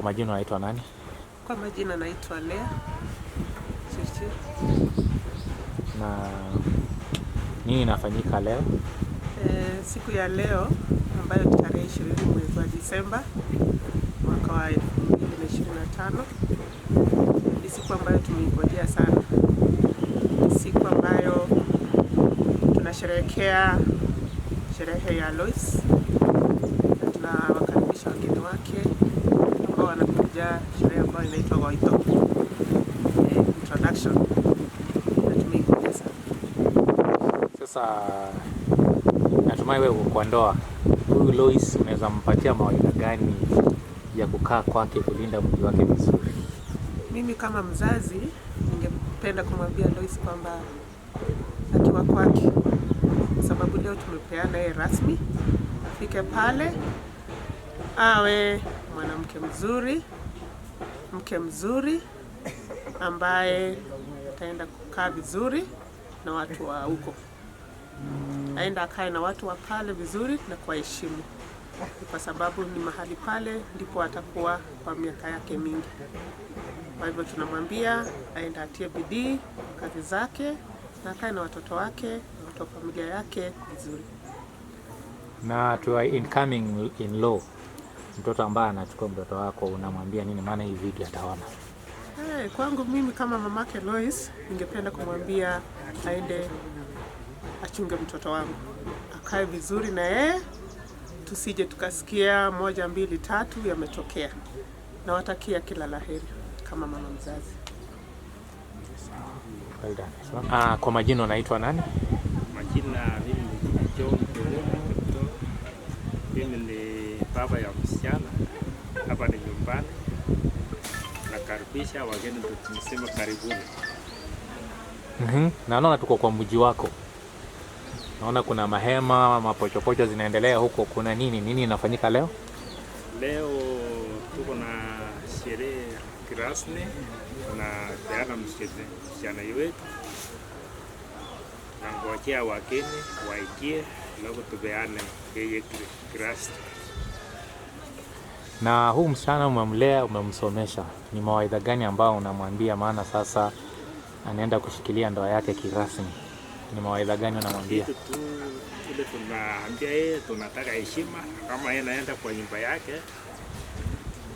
kwa majina unaitwa nani? Kwa majina naitwa Lea Chichi. Na nini inafanyika leo? Siku ya leo ambayo ni tarehe 20 mwezi wa Disemba mwaka wa 2025 ni siku ambayo tumeingojea sana. Ni siku ambayo tunasherehekea sherehe ya Lois na tunawakaribisha wageni wake ambao wanakuja sherehe ambayo inaitwa Goito introduction, na tumeingojea sana. Sasa natumai wewe kwa ndoa, huyu Lois unaweza mpatia mawaidha gani ya kukaa kwake kulinda mji wake vizuri? Mimi kama mzazi ningependa kumwambia Lois kwamba akiwa kwake, kwa sababu leo tumepeana yeye rasmi, afike pale awe mwanamke mzuri, mke mzuri ambaye ataenda kukaa vizuri na watu wa huko. Aenda akae na watu wa pale vizuri na kuwaheshimu, kwa sababu ni mahali pale ndipo atakuwa kwa miaka yake mingi. Kwa hivyo tunamwambia aenda atie bidii kazi zake na akae na watoto wake na watu wa familia yake vizuri. Na to incoming in-law, mtoto ambaye anachukua mtoto wako, unamwambia nini? Maana hii video ataona. Kwangu mimi kama mamake Lois, ningependa kumwambia aende achunge mtoto wangu, akae vizuri na yeye, tusije tukasikia 1, 2, 3 yametokea. Nawatakia kila laheri kama mama mzazi. Well done. Kwa majina unaitwa nani? Majina mimi ni John Kolo. Mimi ni baba ya msichana. Hapa ni nyumbani. Nakaribisha wageni, tunasema karibuni. Na naona tuko kwa mji wako. Naona kuna mahema, mapochopocho zinaendelea huko. Kuna nini inafanyika leo? Leo tuko na sherehe kirasmi na peana msichana wetu. Nangojea wageni waingie na tupeane yeye kirasmi. Na huu msichana umemlea, umemsomesha, ni mawaidha gani ambao unamwambia? Maana sasa anaenda kushikilia ndoa yake kirasmi. Ni mawaidha gani unamwambia? Ile tunaambia yeye tunataka heshima. Kama yeye anaenda kwa nyumba yake,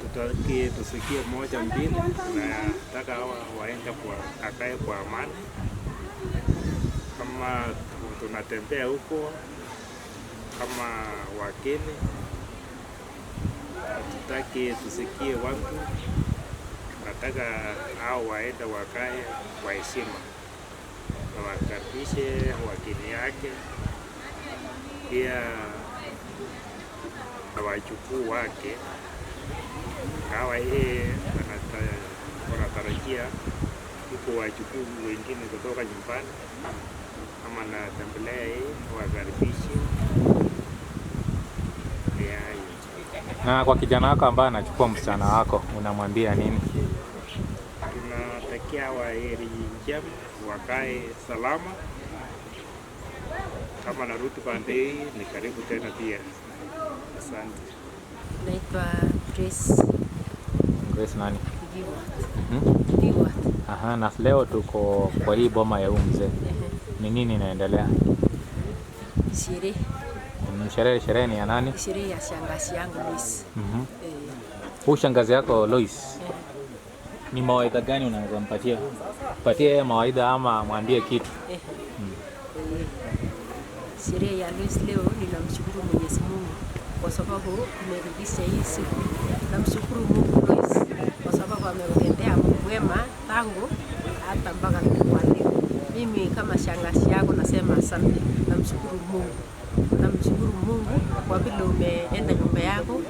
tutaki tusikie 1, 2, tunataka waende kwa akae kwa amani. Kama tunatembea huko kama wageni, tutaki tusikie watu, nataka hao waende wakae kwa heshima na wakaribishe wageni yake, pia na wajukuu wake. Kawa yeye anatarajia huko wajukuu wengine kutoka nyumbani, kama natembelea yeye wakaribishe. Na kwa kijana wako ambaye anachukua msichana wako, unamwambia nini? Tunatakia waheri njema, wakae salama. Kama narudi pande hii ni karibu tena pia. Asante. Naitwa Grace. Grace nani? Diwa. Aha, na leo tuko kwa hii boma ya mzee. Ni nini inaendelea? Sherehe ni ya nani? Sherehe ya shangazi yangu Lois. Huyu shangazi yako Lois. Ni mawaidha gani unaweza mpatia? Patie yeye mawaidha ama mwambie kitu? Sherehe ya Lois leo ninamshukuru Mwenyezi Mungu kwa sababu amerudisha hii siku. Namshukuru Mungu Lois kwa sababu ametendea wema tangu hata mpaka kwa leo. Mimi kama shangazi yako nasema asante. Namshukuru Mungu. Namshukuru Mungu kwa vile umeenda nyumba yako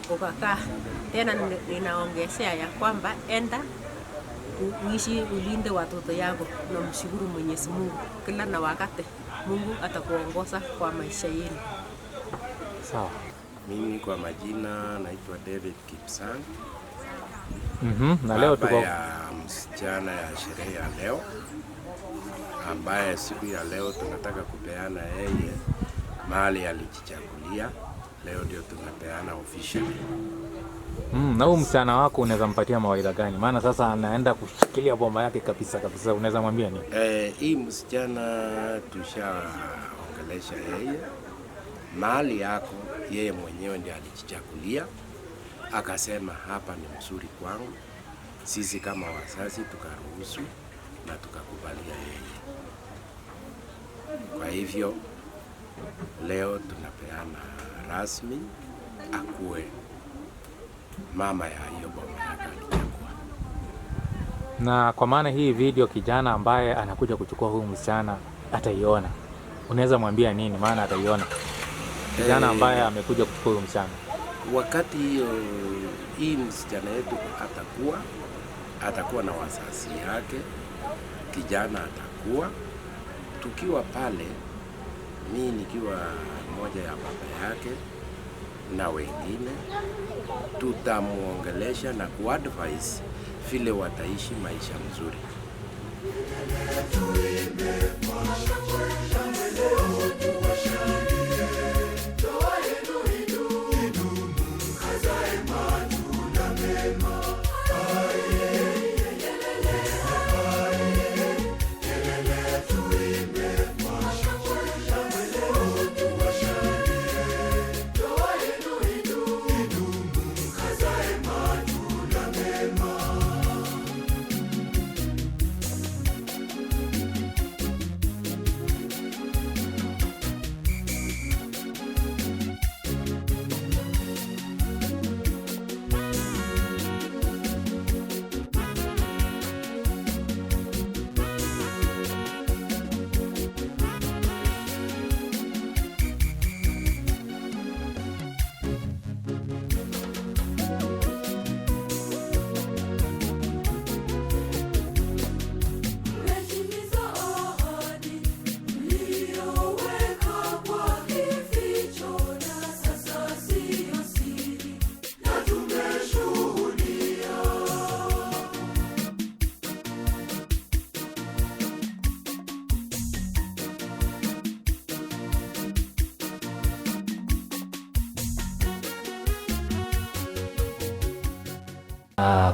ukakaa. Tena ninaongezea ya kwamba enda uishi ulinde watoto yako. Namshukuru Mwenyezi Mungu kila na wakati. Mungu atakuongoza kwa maisha yenu. Sawa. Mimi kwa majina naitwa David Kipsang. Na leo tuko ya msichana ya sherehe ya leo, ambaye siku ya leo tunataka kupeana yeye mali alijichagulia. Leo ndio tunapeana officially. Na huyu msichana wako unaweza mpatia mawaidha gani? Maana sasa anaenda kushikilia bomba yake kabisa kabisa, unaweza mwambia nini? Hii msichana tushaongelesha yeye, mahali yako yeye mwenyewe ndiye alijichagulia, akasema hapa ni mzuri kwangu. Sisi kama wazazi tukaruhusu na tukakubalia yeye. Kwa hivyo leo tunapeana rasmi akuwe mama ya hiyo boma yake alichagua. Na kwa maana hii video kijana ambaye anakuja kuchukua huyu msichana ataiona, unaweza mwambia nini? Maana ataiona kijana ambaye amekuja kuchukua huyu msichana. Wakati hii msichana yetu atakuwa na wazazi yake, kijana atakuwa, tukiwa pale, mimi nikiwa moja ya baba yake na wengine, tutamuongelesha na kuadvise vile wataishi maisha mzuri.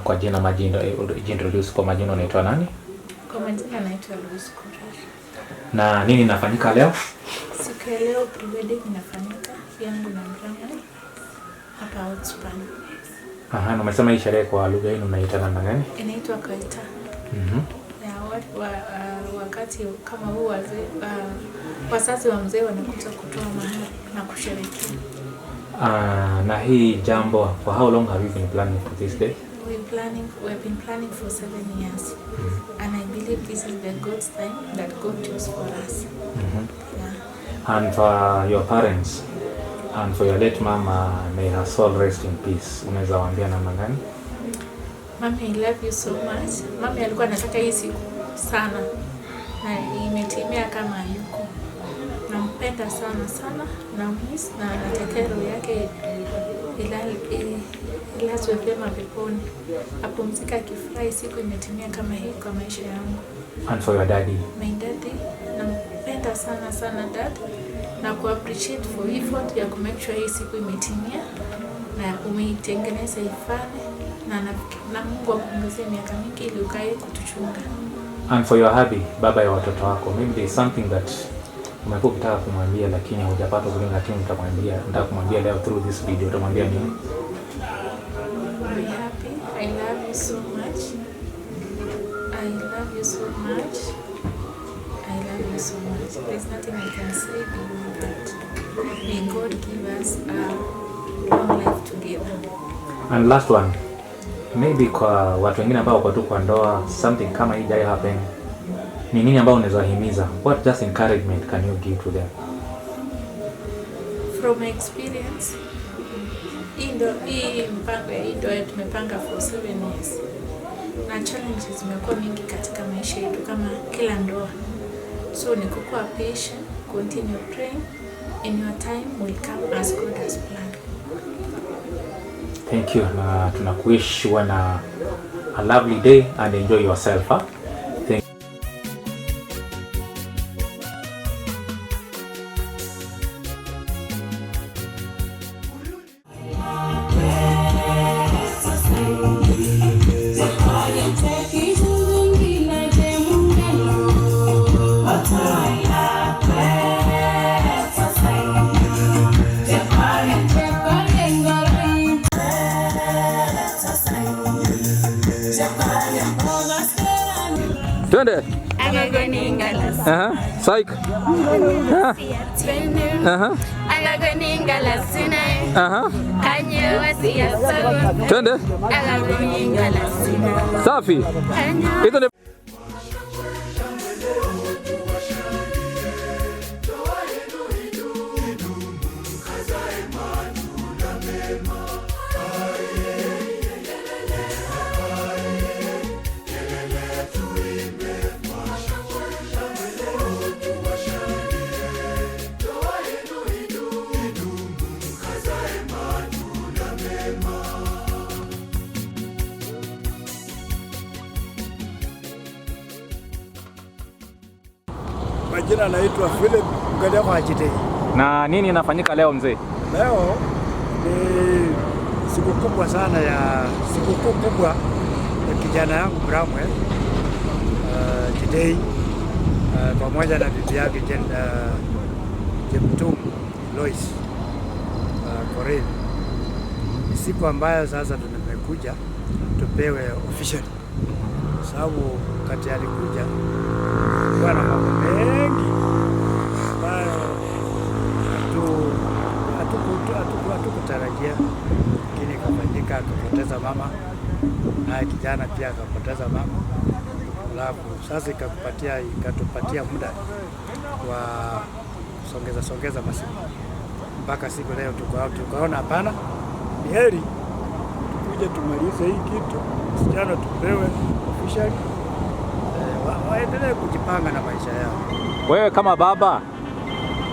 Kwa jina introduce kwa majina, unaitwa nani? Kwa majina naitwa Lucy Korir. Na nini inafanyika leo? Siku ya leo pre-wedding inafanyika yangu na Brian hapa Outspan. Na umesema hii sherehe kwa lugha yenu unaita namna gani? Inaitwa Kaita. Wakati kama huu wazee wazazi wa mzee wanakuja kutoa mahari na kusherehekea. Na hii jambo, for how long have you been planning for this day? We've been planning for 7 years. And I believe this is the God's time that God chose for us. Yeah. And for your parents and for your late mama, may her soul rest in peace, unaweza waambia namna gani? Mami, I love you so much. Mami alikuwa anataka hii siku sana na imetimia kama yuko. Nampenda sana sana na miss na natekero yake ilazwe vyema peponi. Apumzika akifurahi siku imetimia kama hii kwa maisha yangu. And for your daddy? My daddy, nampenda sana sana dad na ku-appreciate for effort ya ku-make sure hii siku imetimia na umeitengeneza ifane na Mungu akuongezee miaka mingi ili ukae kutuchunga. And for your hubby, baba ya watoto wako, maybe there is something that umekuwa ukitaka kumwambia lakini hujapata kulinga, lakini nataka kumwambia leo through this video, utamwambia nini? Be happy. I love you so much. I love you so much. I love you so much. There's nothing I can say beyond that. May God give us a long life together. And last one, maybe kwa watu wengine ambao wako tu kwa ndoa, something kama hii jai happen, ni nini ambao unaweza himiza? What just encouragement can you give to them? From my experience, hii mpango ya hii ndoa tumepanga for 7 years. Na challenges zimekuwa mingi katika maisha yetu kama kila ndoa. So ni kukuwa patient, continue praying, and your time will come as God has planned. Thank you. Na tunakuwish you a lovely day and enjoy yourself. Thank you. Twende. Psych. Twende. Safi. Hizo ni Majina naitwa Philip Ngalia kwa Jitei. Na nini inafanyika leo mzee? Leo ni siku kubwa sana ya kijana yangu Bramwell Jitei pamoja na bibi yake Jemtum Lois Korean. Ni siku ambayo sasa tumekuja tupewe official, sababu kati alikuja kwa na mambo mengi ambayo hatukutarajia, lakini kafanyika, akapoteza mama, naye kijana pia akapoteza mama. Alafu sasa ikatupatia muda wa songeza masiku mpaka siku leo tukaona hapana, ni heri tukuje tumalize hii kitu, msichana tupewe official, waendelee kujipanga na maisha yao. Wewe kama baba,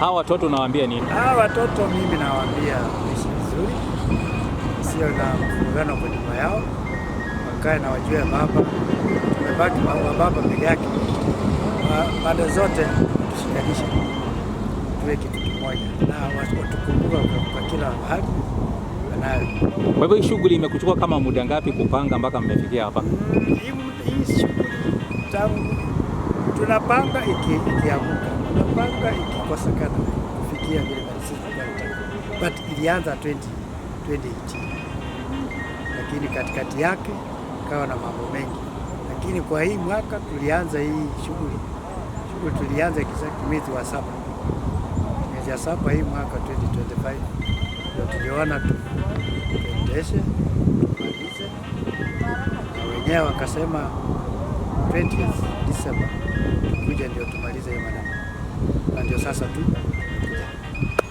hawa watoto unawaambia nini? Hawa watoto mimi nawaambia ishi vizuri, sio na mfungano kwa nyumba yao, wakae na wajue baba, tumebaki baba peke yake. Pande zote tushikanishe, tuwe kitu kimoja na watukumbuka kwa kila hali wanayo. Kwa hivyo hii shughuli imekuchukua kama muda ngapi kupanga mpaka mmefikia hapa? Hii shughuli tangu tunapanga ikianguka, tunapanga ikikosekana kufikia vile but ilianza 2018, lakini katikati yake kawa na mambo mengi, lakini kwa hii mwaka tulianza hii shughuli tulianza mwezi wa 7, mwezi wa 7 hii mwaka 2025 ndio tuliona tuendeshe tumalize, na wenyewe wakasema 20th December kuja ndio tumalize hiyo maneno, na ndio sasa tu.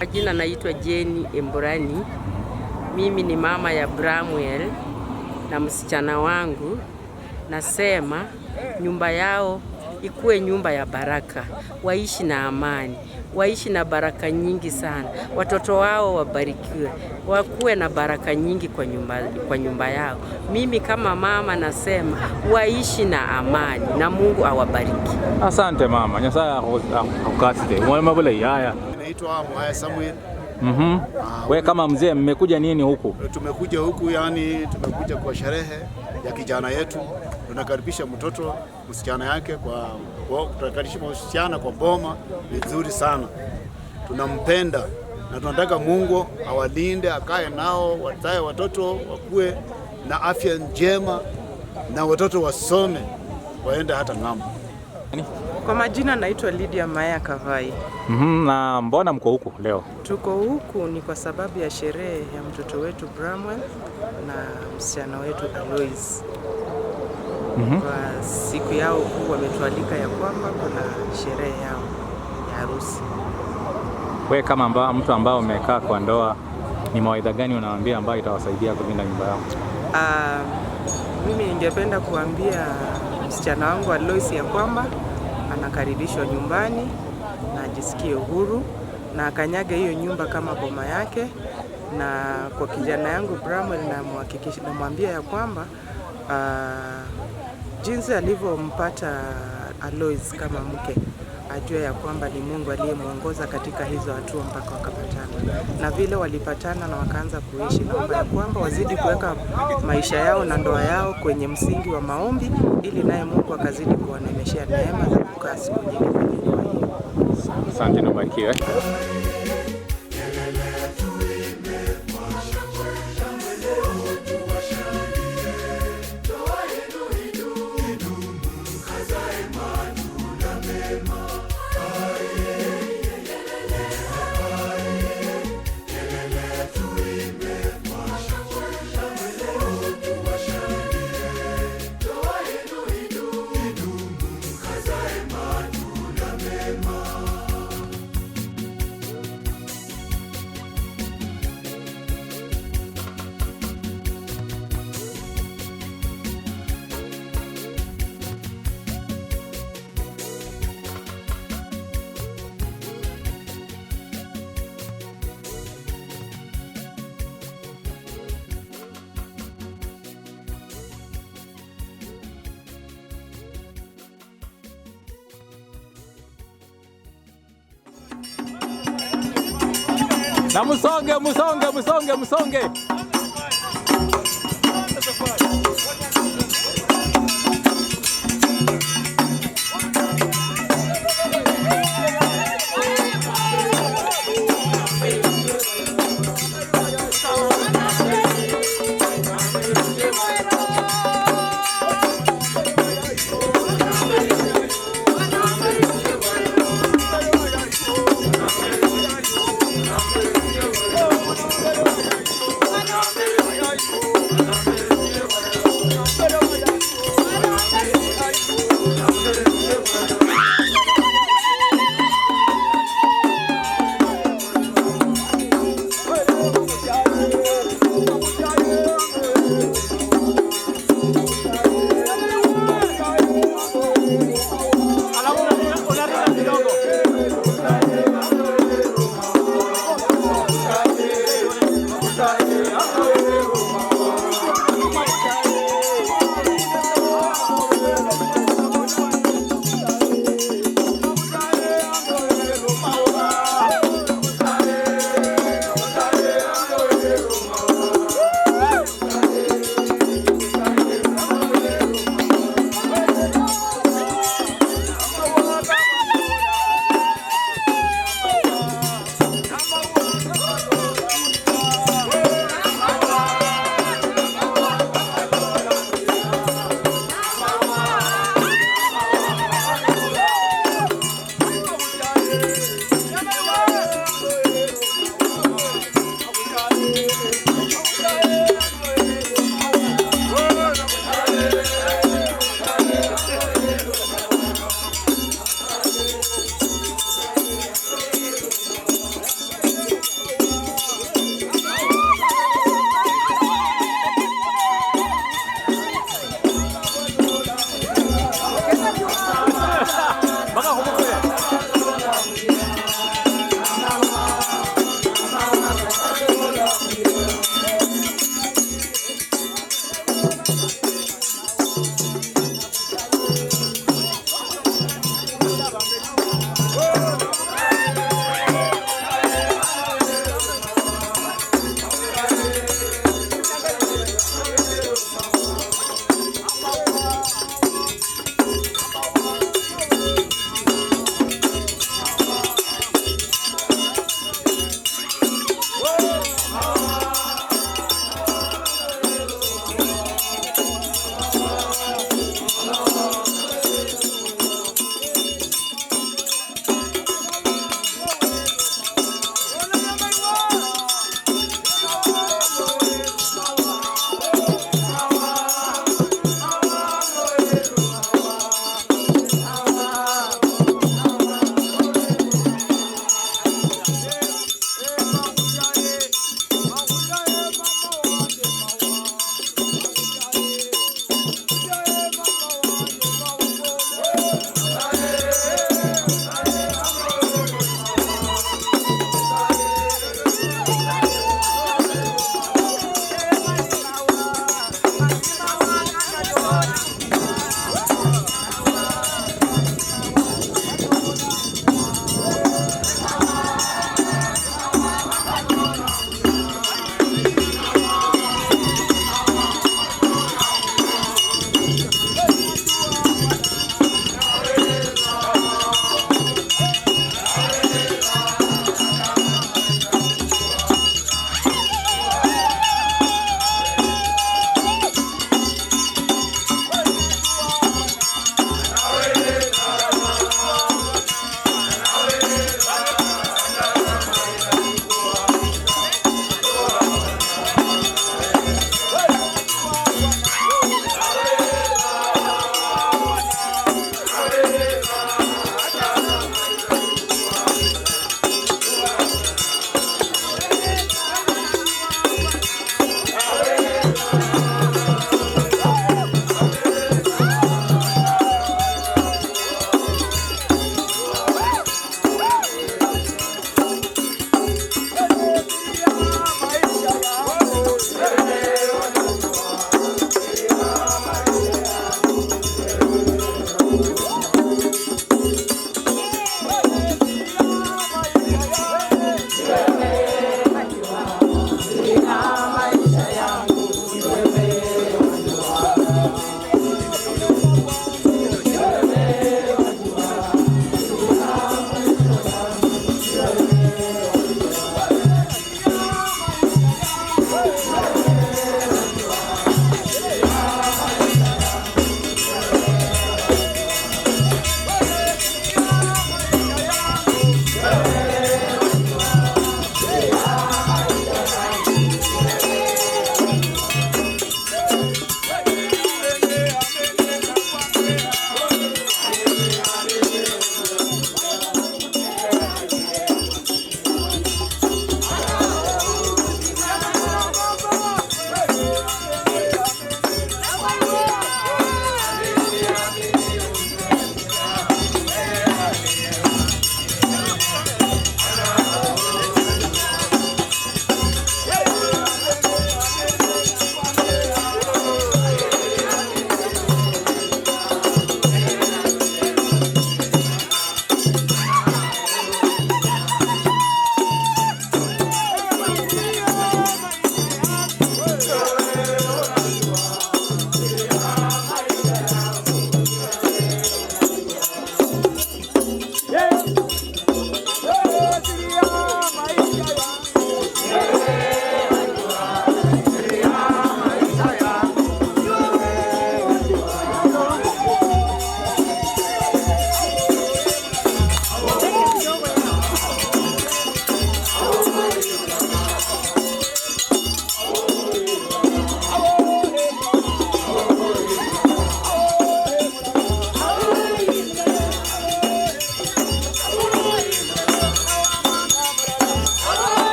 Majina naitwa Jenny Emburani. Mimi ni mama ya Bramwell na msichana wangu. Nasema nyumba yao ikuwe nyumba ya baraka, waishi na amani, waishi na baraka nyingi sana. Watoto wao wabarikiwe, wakuwe na baraka nyingi kwa nyumba yao. Mimi kama mama nasema waishi na amani na Mungu awabariki. Asante mama. Nyasaye akukasite. Mwema bule haya. Naitwa Mwaya Samuel. Wewe kama mzee mmekuja nini huku? Tumekuja huku tumekuja kwa sherehe ya kijana yetu. Tunakaribisha msichana yake tunakaribisha msichana kwa boma vizuri sana. Tunampenda na tunataka Mungu awalinde, akae nao, wazae watoto wakuwe na afya njema na watoto wasome waende hata ng'ambo. Kwa majina naitwa Lydia Maya Kavai. Na mbona mko huku leo? Tuko huku ni kwa sababu ya sherehe ya mtoto wetu Bramwell na msichana wetu Alois. Kwa siku yao kuu wametualika ya kwamba kuna sherehe yao ya harusi. Wewe kama mtu ambao umekaa kwa ndoa, ni mawaidha gani unawaambia ambayo itawasaidia kulinda nyumba yao? Mimi ningependa kuambia msichana wangu Alois ya kwamba anakaribishwa nyumbani na ajisikie uhuru na akanyage hiyo nyumba kama boma yake. Na kwa kijana yangu Bramwell namwambia ya kwamba jinsi alivyompata Alois kama mke, ajue ya kwamba ni Mungu aliyemuongoza katika hizo hatua mpaka wakapatana, na vile walipatana na wakaanza kuishi, naomba ya kwamba wazidi kuweka maisha yao na ndoa yao kwenye msingi wa maombi, ili naye Mungu akazidi kuwanemeshea neema za kukaa siku nyingi kwenye ndoa hiyo. Asante na barikiwe. Kazae Na musonge.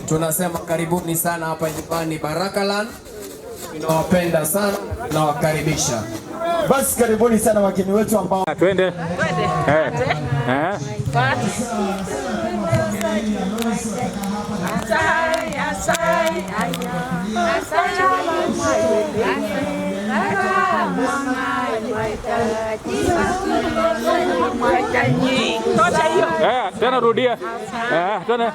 Tunasema karibuni sana hapa nyumbani Barakaland. Tunawapenda sana, tunawakaribisha. Basi karibuni sana wageni wetu ambao twende. Tena rudia. Tena.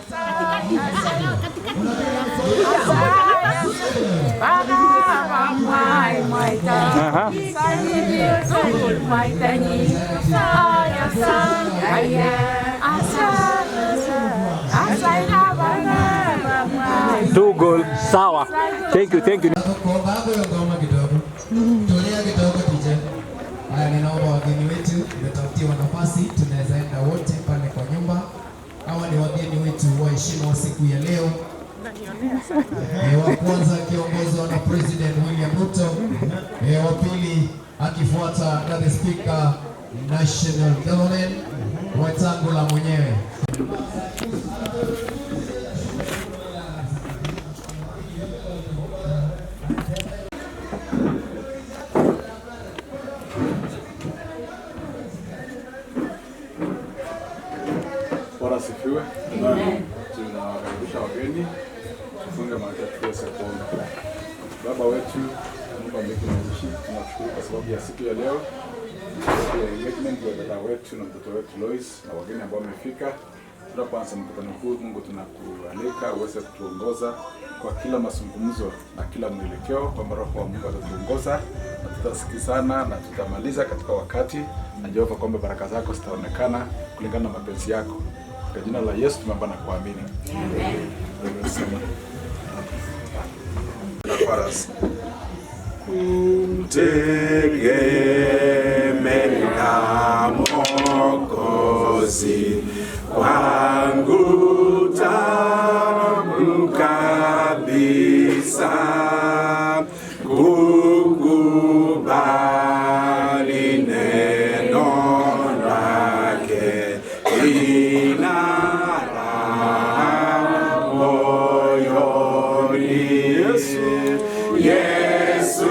Two goal. Sawa. Thank you. Ninaomba wageni wetu tutafutiwa nafasi, tunaweza enda wote pale kwa nyumba. Hawa ni wageni wetu wa heshima wa siku ya leo. Wa kwanza akiongozwa na President William Ruto, wa pili akifuata na the Speaker National Government Wetangula mwenyewe. Sifiwe. Tunawakaribisha wageni, tufunge macho tuweze kuomba. Baba wetu, Mungu amekuwa mwishi, tunashukuru kwa sababu ya siku ya leo. Siku ya engagement ya dada wetu na mtoto wetu Lois na wageni ambao wamefika. Tunapoanza mkutano huu, Mungu tunakualika uweze kutuongoza kwa kila mazungumzo na kila mwelekeo, kwa Roho wa Mungu atatuongoza na tutasikizana na tutamaliza katika wakati, na Jehova kwamba baraka zako zitaonekana kulingana na mapenzi yako. Kwa jina la Yesu tumeomba na kuamini. Amen. Kutegemea Mwokozi wangu tamu kabisa, kukubali neno lake lina raha moyoni. Yesu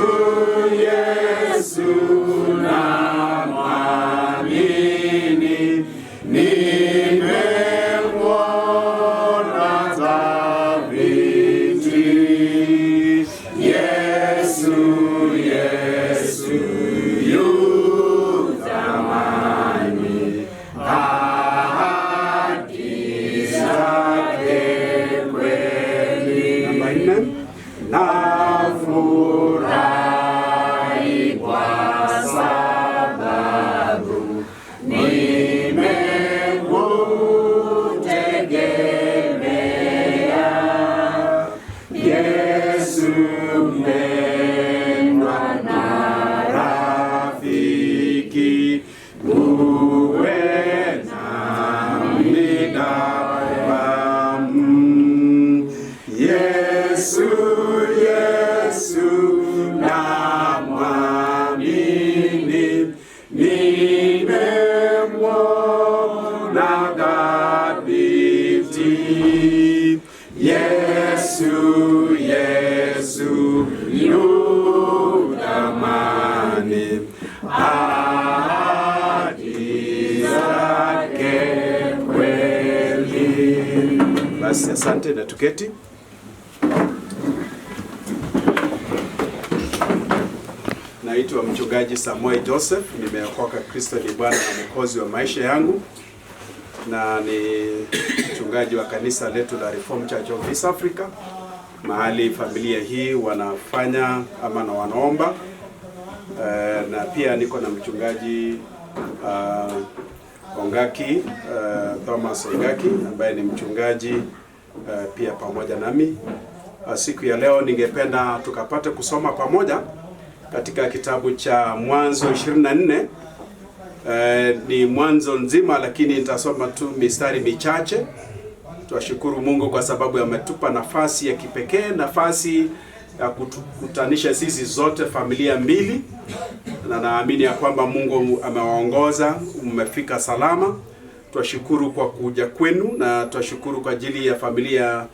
namwamini, nimemwona thabiti. Yesu yu thamani, ahadi zake kweli. Namba 4, nafurahi kwa sababu nimekutegemea. Yesu mpendwa na rafiki, uwe nami daima. Yesu Yesu namwamini, nimemwona dhabiti. Yesu, Yesu yu thamani, ahadi zake kweli. Basi asante na tuketi. Naitwa mchungaji Samuel Joseph, nimeokoka. Kristo ni Bwana na Mwokozi wa maisha yangu, na ni mchungaji wa kanisa letu la Reform Church of East Africa, mahali familia hii wanafanya ama na wanaomba. Na pia niko na mchungaji Ongaki, Thomas Ongaki, ambaye ni mchungaji pia pamoja nami. Siku ya leo ningependa tukapate kusoma pamoja katika kitabu cha Mwanzo 24. Ni mwanzo nzima, lakini nitasoma tu mistari michache. Tuwashukuru Mungu kwa sababu ametupa nafasi ya kipekee, nafasi ya kukutanisha sisi zote familia mbili, na naamini ya kwamba Mungu amewaongoza, mmefika salama. Tuwashukuru kwa kuja kwenu, na tuwashukuru kwa ajili ya familia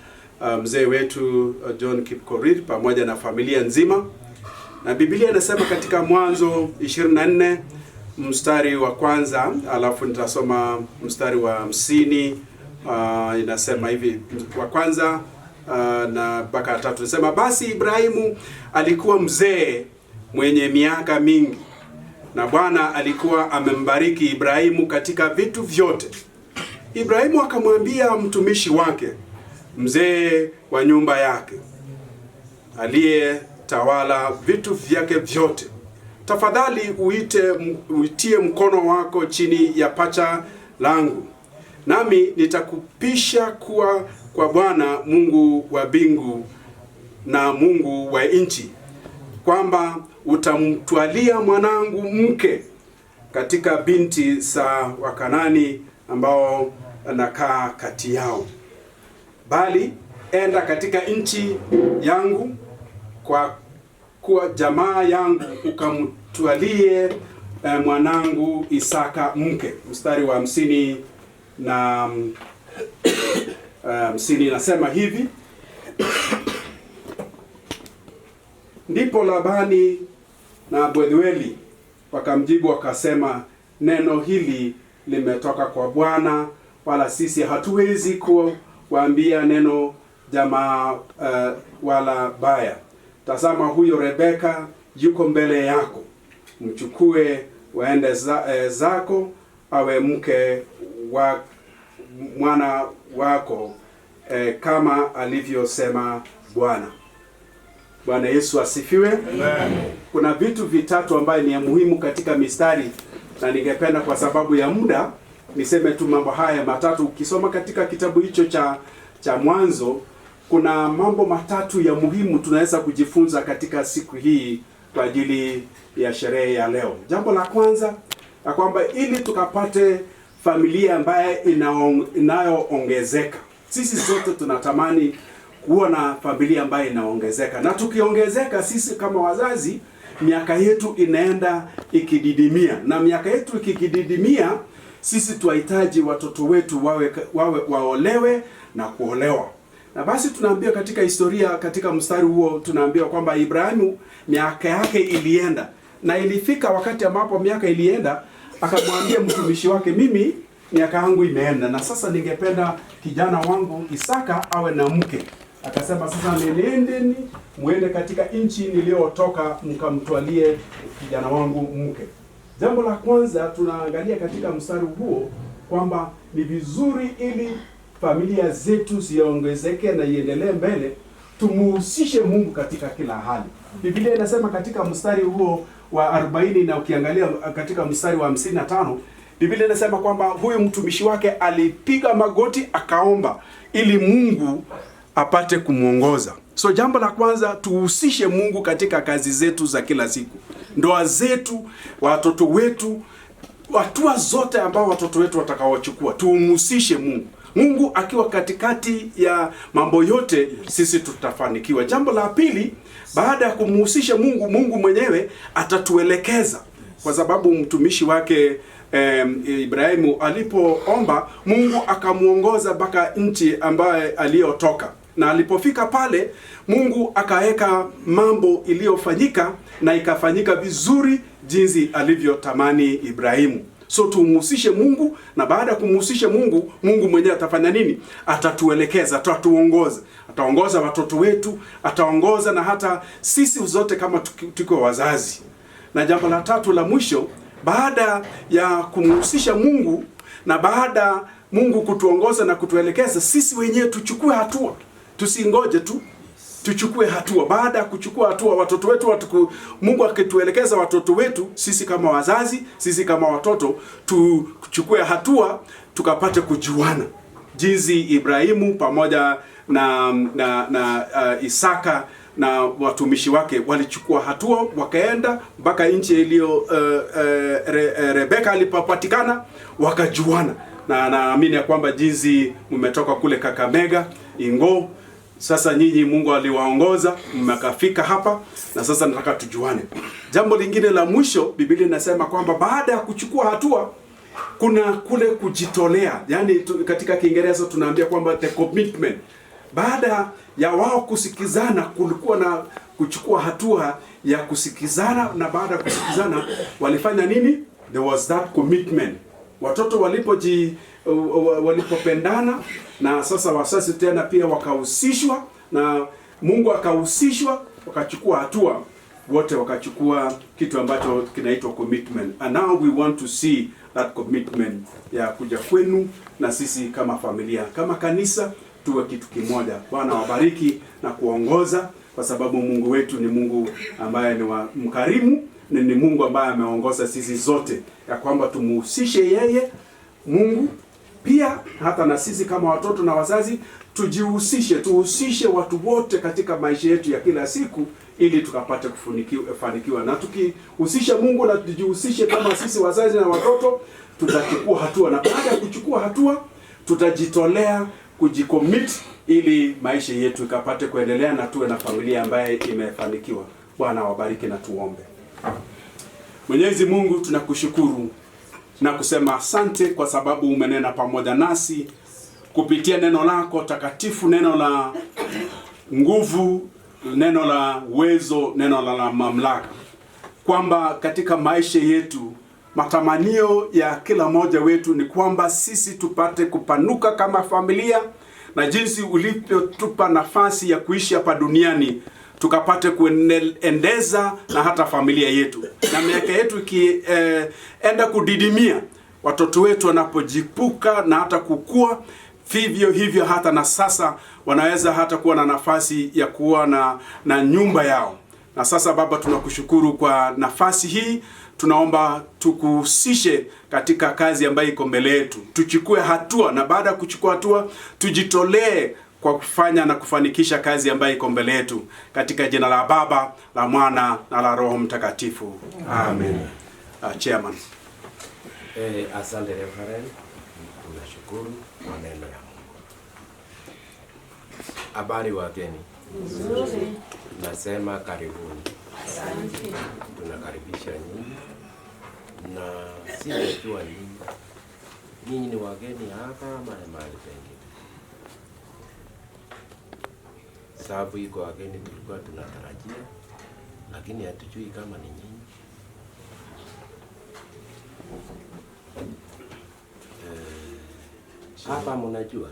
mzee wetu John Kipkorir pamoja na familia nzima. Na Biblia inasema katika Mwanzo 24 mstari wa kwanza, alafu nitasoma mstari wa 50. Inasema hivi, wa kwanza na mpaka 3. Inasema, basi Ibrahimu alikuwa mzee mwenye miaka mingi, na Bwana alikuwa amembariki Ibrahimu katika vitu vyote. Ibrahimu akamwambia mtumishi wake, mzee wa nyumba yake, aliyetawala vitu vyake vyote, tafadhali uitie mkono wako chini ya pacha langu, nami nitakupisha kuwa kwa Bwana Mungu wa mbingu na Mungu wa nchi, kwamba utamtwalia mwanangu mke katika binti za Wakanani ambao anakaa kati yao. Bali enda katika nchi yangu kwa kuwa jamaa yangu, ukamtwalie mwanangu Isaka mke. Mstari wa 50 na 50 nasema hivi, ndipo Labani na Bethueli wakamjibu wakasema, neno hili limetoka kwa Bwana, wala sisi hatuwezi kuwaambia neno jamaa wala baya. Tazama, huyo Rebeka yuko mbele yako, mchukue waende zako, awe mke wa mwana wako, kama alivyosema Bwana. Bwana Yesu asifiwe. Amen. Kuna vitu vitatu ambayo ni ya muhimu katika mistari, na ningependa kwa sababu ya muda niseme tu mambo haya matatu. Ukisoma katika kitabu hicho cha Mwanzo, kuna mambo matatu ya muhimu tunaweza kujifunza katika siku hii kwa ajili ya sherehe ya leo. Jambo la kwanza ya kwamba ili tukapate familia ambaye inayoongezeka. Sisi sote tunatamani kuwa na familia ambayo inaongezeka, na tukiongezeka sisi kama wazazi, miaka yetu inaenda ikididimia, na miaka yetu ikididimia, sisi tunahitaji watoto wetu waolewe na kuolewa. Na basi tunaambiwa katika historia, katika mstari huo tunaambiwa kwamba Ibrahimu miaka yake ilienda, na ilifika wakati ambapo miaka ilienda, akamwambia mtumishi wake, mimi miaka yangu imeenda, na sasa ningependa kijana wangu Isaka awe na mke. Akasema, sasa nendeni muende katika nchi niliyotoka, mkamtwalie kijana wangu mke. Jambo la kwanza tunaangalia katika mstari huo kwamba ni vizuri ili familia zetu ziongezeke na iendelee mbele, tumuhusishe Mungu katika kila hali. Biblia inasema katika mstari huo wa 40, na ukiangalia katika mstari wa 55, Biblia inasema kwamba huyu mtumishi wake alipiga magoti akaomba ili Mungu apate kumuongoza. So jambo la kwanza, tuhusishe Mungu katika kazi zetu za kila siku, ndoa zetu, watoto wetu, hatua zote ambao watoto wetu watakaochukua, tuhusishe Mungu. Mungu akiwa katikati ya mambo yote, sisi tutafanikiwa. Jambo la pili, baada ya kumhusisha Mungu, Mungu mwenyewe atatuelekeza, kwa sababu mtumishi wake Ibrahimu alipoomba, Mungu akamuongoza mpaka nchi ambaye aliyotoka, na alipofika pale Mungu akaweka mambo iliyofanyika na ikafanyika vizuri jinsi alivyotamani Ibrahimu. So tumhusishe Mungu, na baada ya kumhusisha Mungu, Mungu mwenyewe atafanya nini? Atatuelekeza, atatuongoza. Ataongoza watoto wetu, ataongoza na hata sisi zote kama tuko wazazi. Na jambo la tatu la mwisho, baada ya kumhusisha Mungu na baada Mungu kutuongoza na kutuelekeza, sisi wenyewe tuchukue hatua. Tusingoje tu, tuchukue hatua. Baada ya kuchukua hatua, watoto wetu Mungu akituelekeza watoto wetu, sisi kama wazazi, sisi kama watoto, tuchukue hatua tukapate kujuana. Jinsi Ibrahimu pamoja na Isaka na watumishi wake walichukua hatua, wakaenda mpaka nchi iliyo Rebeka alipopatikana, wakajuana. Na naamini ya kwamba jinsi mmetoka kule Kakamega, Ingo, sasa nyinyi Mungu aliwaongoza mmekafika hapa, na sasa nataka tujuane. Jambo lingine la mwisho, Biblia inasema kwamba baada ya kuchukua hatua kuna kule kujitolea. Yaani katika Kiingereza tunaambia kwamba the commitment. Baada ya wao kusikizana, kulikuwa na kuchukua hatua ya kusikizana, na baada ya kusikizana walifanya nini? There was that commitment. Watoto walipopendana, na sasa wasasi tena pia wakahusishwa, na Mungu akahusishwa, wakachukua hatua, wote wakachukua kitu ambacho kinaitwa commitment. And now we want to see that commitment ya kuja kwenu na sisi kama familia, kama kanisa, tuwe kitu kimoja. Bwana wabariki na kuongoza, kwa sababu Mungu wetu ni Mungu ambaye ni mkarimu, ni Mungu ambaye ameongoza sisi zote, ya kwamba tumuhusishe yeye Mungu, pia hata na sisi kama watoto na wazazi tuhusishe watu wote katika maisha yetu ya kila siku, ili tukapate kufanikiwa. Na tukihusisha Mungu na tujihusishe kama sisi wazazi na watoto, tutachukua hatua, na baada ya kuchukua hatua tutajitolea kujicommit, ili maisha yetu ikapate kuendelea na tuwe na familia ambaye imefanikiwa. Bwana wabariki na tuombe. Mwenyezi Mungu, tunakushukuru na kusema asante kwa sababu umenena pamoja nasi kupitia neno lako takatifu, neno la nguvu, neno la uwezo, neno la mamlaka, kwamba katika maisha yetu matamanio ya kila mmoja wetu ni kwamba sisi tupate kupanuka kama familia, na jinsi ulivyotupa nafasi ya kuishi hapa duniani tukapate kuendeza na hata familia yetu, na miaka yetu ikienda kudidimia, watoto wetu wanapojipuka na hata kukua, vivyo hivyo hata na sasa wanaweza hata kuwa na nafasi ya kuwa na nyumba yao. Na sasa Baba, tunakushukuru kwa nafasi hii. Tunaomba tukuhusishe katika kazi ambayo iko mbele yetu, tuchukue hatua, na baada ya kuchukua hatua tujitolee kwa kufanya na kufanikisha kazi ambayo iko mbele yetu, katika jina la Baba, la Mwana na la Roho Mtakatifu. Amen. Chairman. Asante Reverend. Tunashukuru kwa neno ya Mungu. Habari wageni. Nzuri. Nasema karibuni. Asante. Tunakaribisha nyinyi. Na sijajua nyinyi ni wageni hapa ama mahali pengine. Sababu iko wageni tulikuwa tunatarajia, lakini hatujui kama ni nyinyi. Hapa mnajua?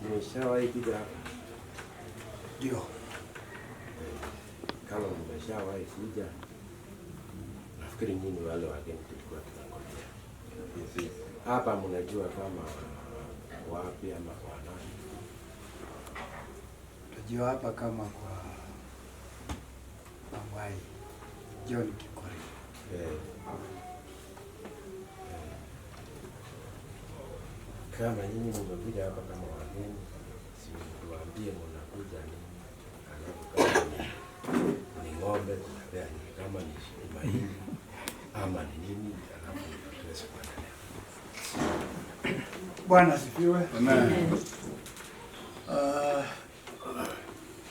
Mmeshawahi kuja hapa? Ndio. Kama mmeshawahi kuja, nafikiri nyinyi wale wageni tulikuwa tunangojea. Hapa mnajua kama wapi ama kwa nani? Tunajua hapa kama kwa Mangwai John Kikore. Kama nyinyi mmekuja hapa kama wageni, si tuambie mnakuja nini? Alafu kama ni ng'ombe tunapea nini, kama ni mahindi ama ni nini, alafu tuweze kuendelea. Bwana asifiwe. Amen.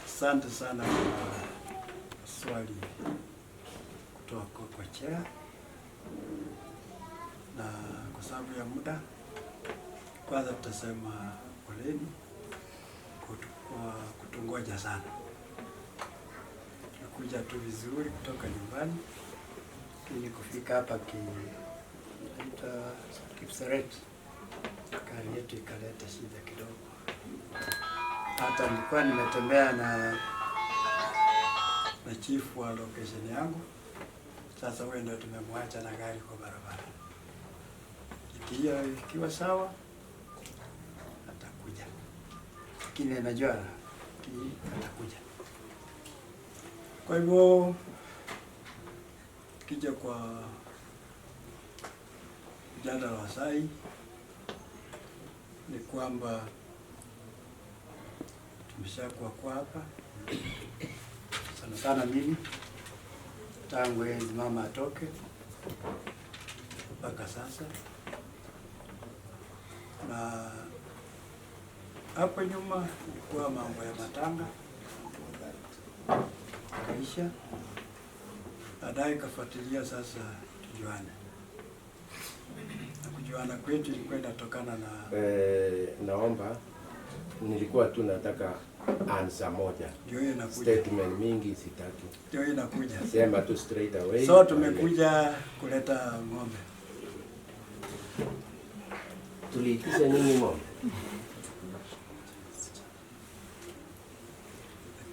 Asante sana kwa swali kutoka kwa chair, na kwa sababu ya muda, kwanza tutasema poleni kwa kutungoja sana. Tulikuja tu vizuri kutoka nyumbani, lakini kufika hapa Kipseret, gari yetu ikaleta shida kidogo. Hata nilikuwa nimetembea na chifu wa location yangu. Sasa wewe ndio tumemwacha na gari kwa barabara. Ikiwa sawa atakuja, lakini najua atakuja. Kwa hivyo tukija kwa mjadala wa sai ni kwamba tumeshakuwa kwa hapa sana sana mimi tangu enzi mama atoke mpaka sasa, na hapo nyuma ilikuwa mambo ya matanga kaisha, baadaye kafuatilia sasa tujuane, na kujuana kwetu ilikuwa inatokana na naomba nilikuwa tu nataka answer moja. Ndio inakuja. Statement mingi sitaki. Ndio inakuja. Sema tu straight away. So tumekuja kuleta ng'ombe. Tuliitisha nini ng'ombe?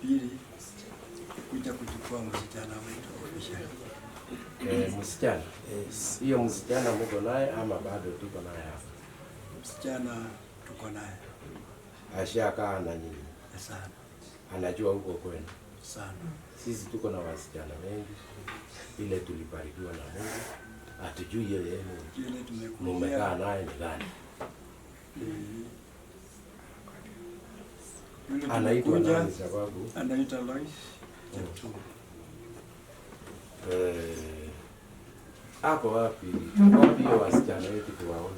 Pili kuja kuchukua msichana wetu official. Msichana. Hiyo msichana mko naye ama bado tuko naye hapa? Msichana tuko naye. Ashakaa na nyinyi? Sana. Anajua huko kwenu? Sana. Sisi tuko na wasichana wengi, ile tulibarikiwa na Mungu, hatujui yeye mumekaa naye ni gani. Anaitwa nani sababu? Anaitwa Lois. Hapo wapi? Wapi hiyo wasichana wetu tuwaona?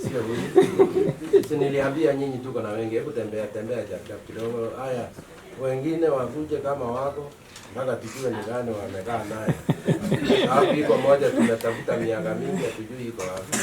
Sio huyu. Si niliambia nyinyi tuko na wengi, hebu tembea chap kidogo. Haya, wengine wakuje kama wako mpaka tujue ni gani wamekaa naye. Hapo iko moja tunatafuta miaka mingi hatujui iko wapi.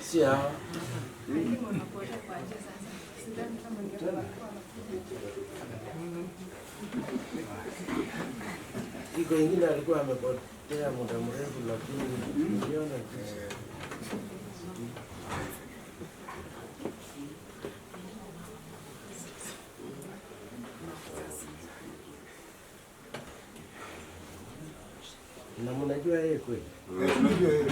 Siawa. Iko ingine alikuwa amepotea muda mrefu, lakini niliona kisha. Na mnajua yeye kweli? Tunajua yeye.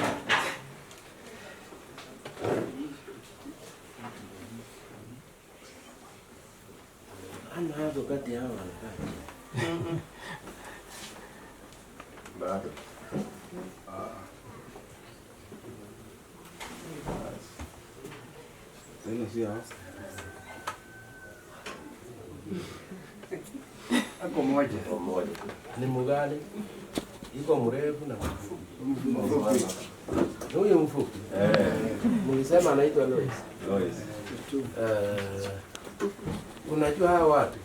Ana hapo kati yao anakaa. Bado. Tena si hao. Hapo moja. Ni mugani? Iko mrefu na mfupi. Huyu mfupi. Mlisema anaitwa Lois. Lois. Unajua hao watu?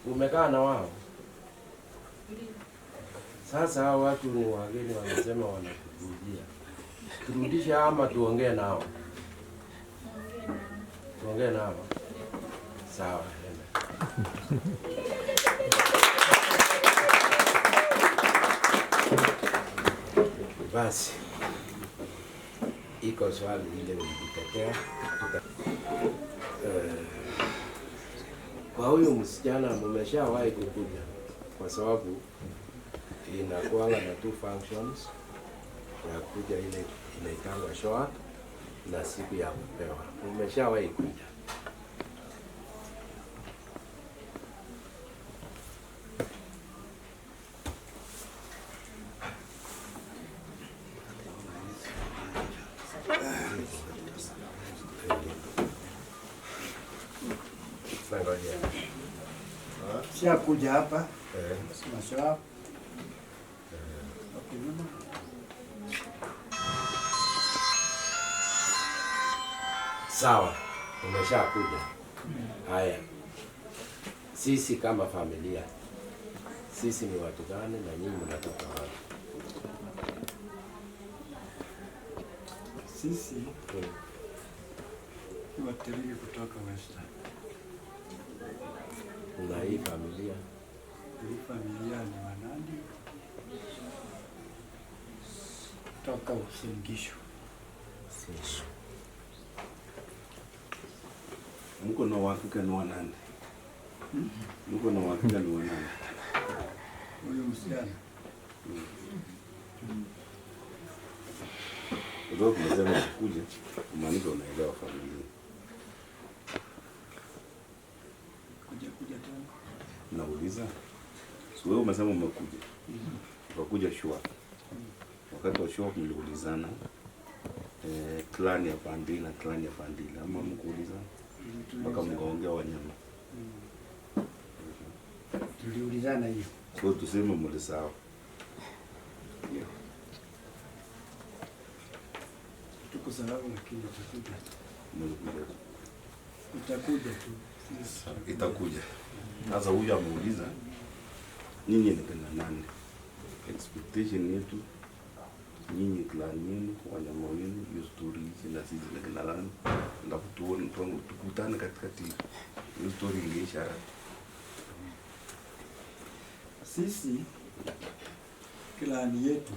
Umekaa na wao? Sasa hao watu ni wageni, wanasema wanakujia. Turudishe ama tuongee nao? Tuongee nao. Sawa. Basi iko swali ile ulitetea Kwa huyu msichana mmeshawahi kukuja, kwa sababu inakuanga na 2 functions ya kuja, ile inaitangwa show up na siku ya kupewa. Mmeshawahi kuja? Kuja hapa maswala sawa, umeshakuja. Haya, sisi kama familia, sisi ni watu gani na nyinyi mnatoka wapi? Sisi ni watalii kutoka Western. Na hii familia? Hii familia ni Wanandi kutoka Usingishu. Mko na uhakika ni Wanandi? Mko na uhakika ni Wanandi? Huyu msichana. Ndio tunasema ukuje, kumaanisha unaelewa familia. Kuja tena. Nauliza. So wewe umesema umekuja. Ukakuja shua. Wakati wa shua mliulizana clan ya Pandila na clan ya Pandila, ama mkuulizana? Mpaka mkaongea wanyama. Tuliulizana hiyo. So tuseme mlisahau. Tuko salama lakini tutakuja. Mlikuja. Itakuja tu. Itakuja. Sasa huyu ameuliza nyinyi ni kina nani? Expectation yetu nyinyi clan yenu, wanyama wenu, hiyo story hizi na sisi ni kina nani? Ndapo tuone tukutane katikati. Hiyo story ingeisha. Sisi clan yetu.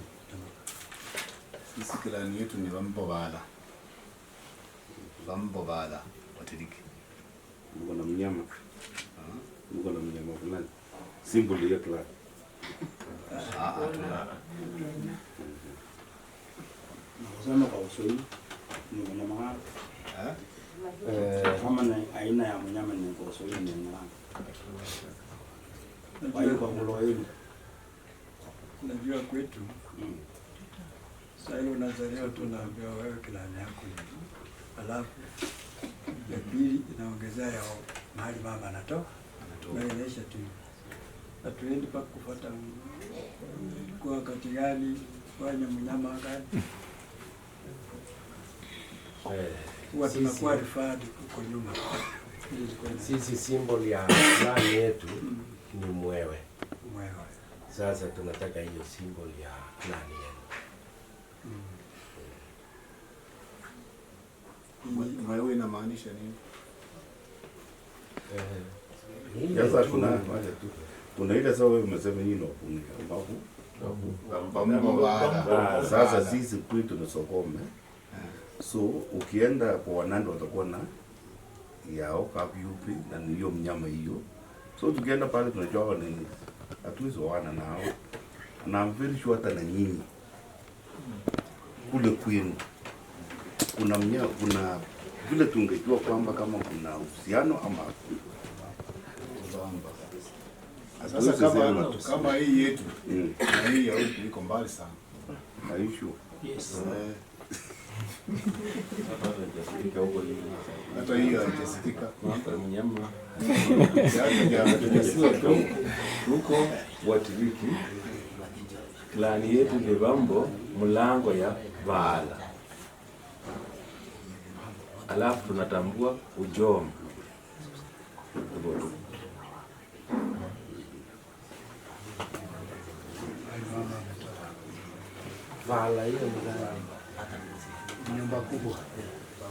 Sisi clan yetu ni Vambo Bala. Vambo Bala watiriki. Mko na mnyama. Mko na mnyama fulani. Symbol ya clan. Tuna. Kusema kwa Uswahili ni mnyama gani? Kama na aina ya mnyama ni kwa Uswahili ni mnyama. Kwa hiyo kwa Mloeli najua kwetu. Sasa ile unazaliwa tu naambiwa wewe kilani yako ni. Alafu ya pili inaongezea ya mahali mama anatoka. Na inaisha tu. Hatuendi pa kufuata kwa wakati gani wanya mnyama gani. Huwa tunakuwa rifadi huko nyuma. Sisi symbol ya clan yetu ni mwewe. Mwewe. Sasa tunataka hiyo symbol ya clan yetu. Mwewe inamaanisha nini? Sasa kuna ile sawa wewe umesema hii ndio ambapo sasa sisi kwetu ni Sokome. So ukienda kwa Wanandi watakuwa na yao kavyupi na hiyo mnyama hiyo. So tukienda pale tunajua ni hatuwezi wana nao. Na I'm very sure hata na nyinyi kule kwenu kuna mnyama, kuna vile tungejua kwamba kama kuna uhusiano ama sasa kama hii yetu na hii ya huku iko mbali sana. Maisha. Yes. Hata hii haijasikika. Kwa mnyama. Tuko Watiriki. Klani yetu ni Vambo, mlango ya Bala. Alafu tunatambua Ujomba. Bala hiyo ni nyumba kubwa.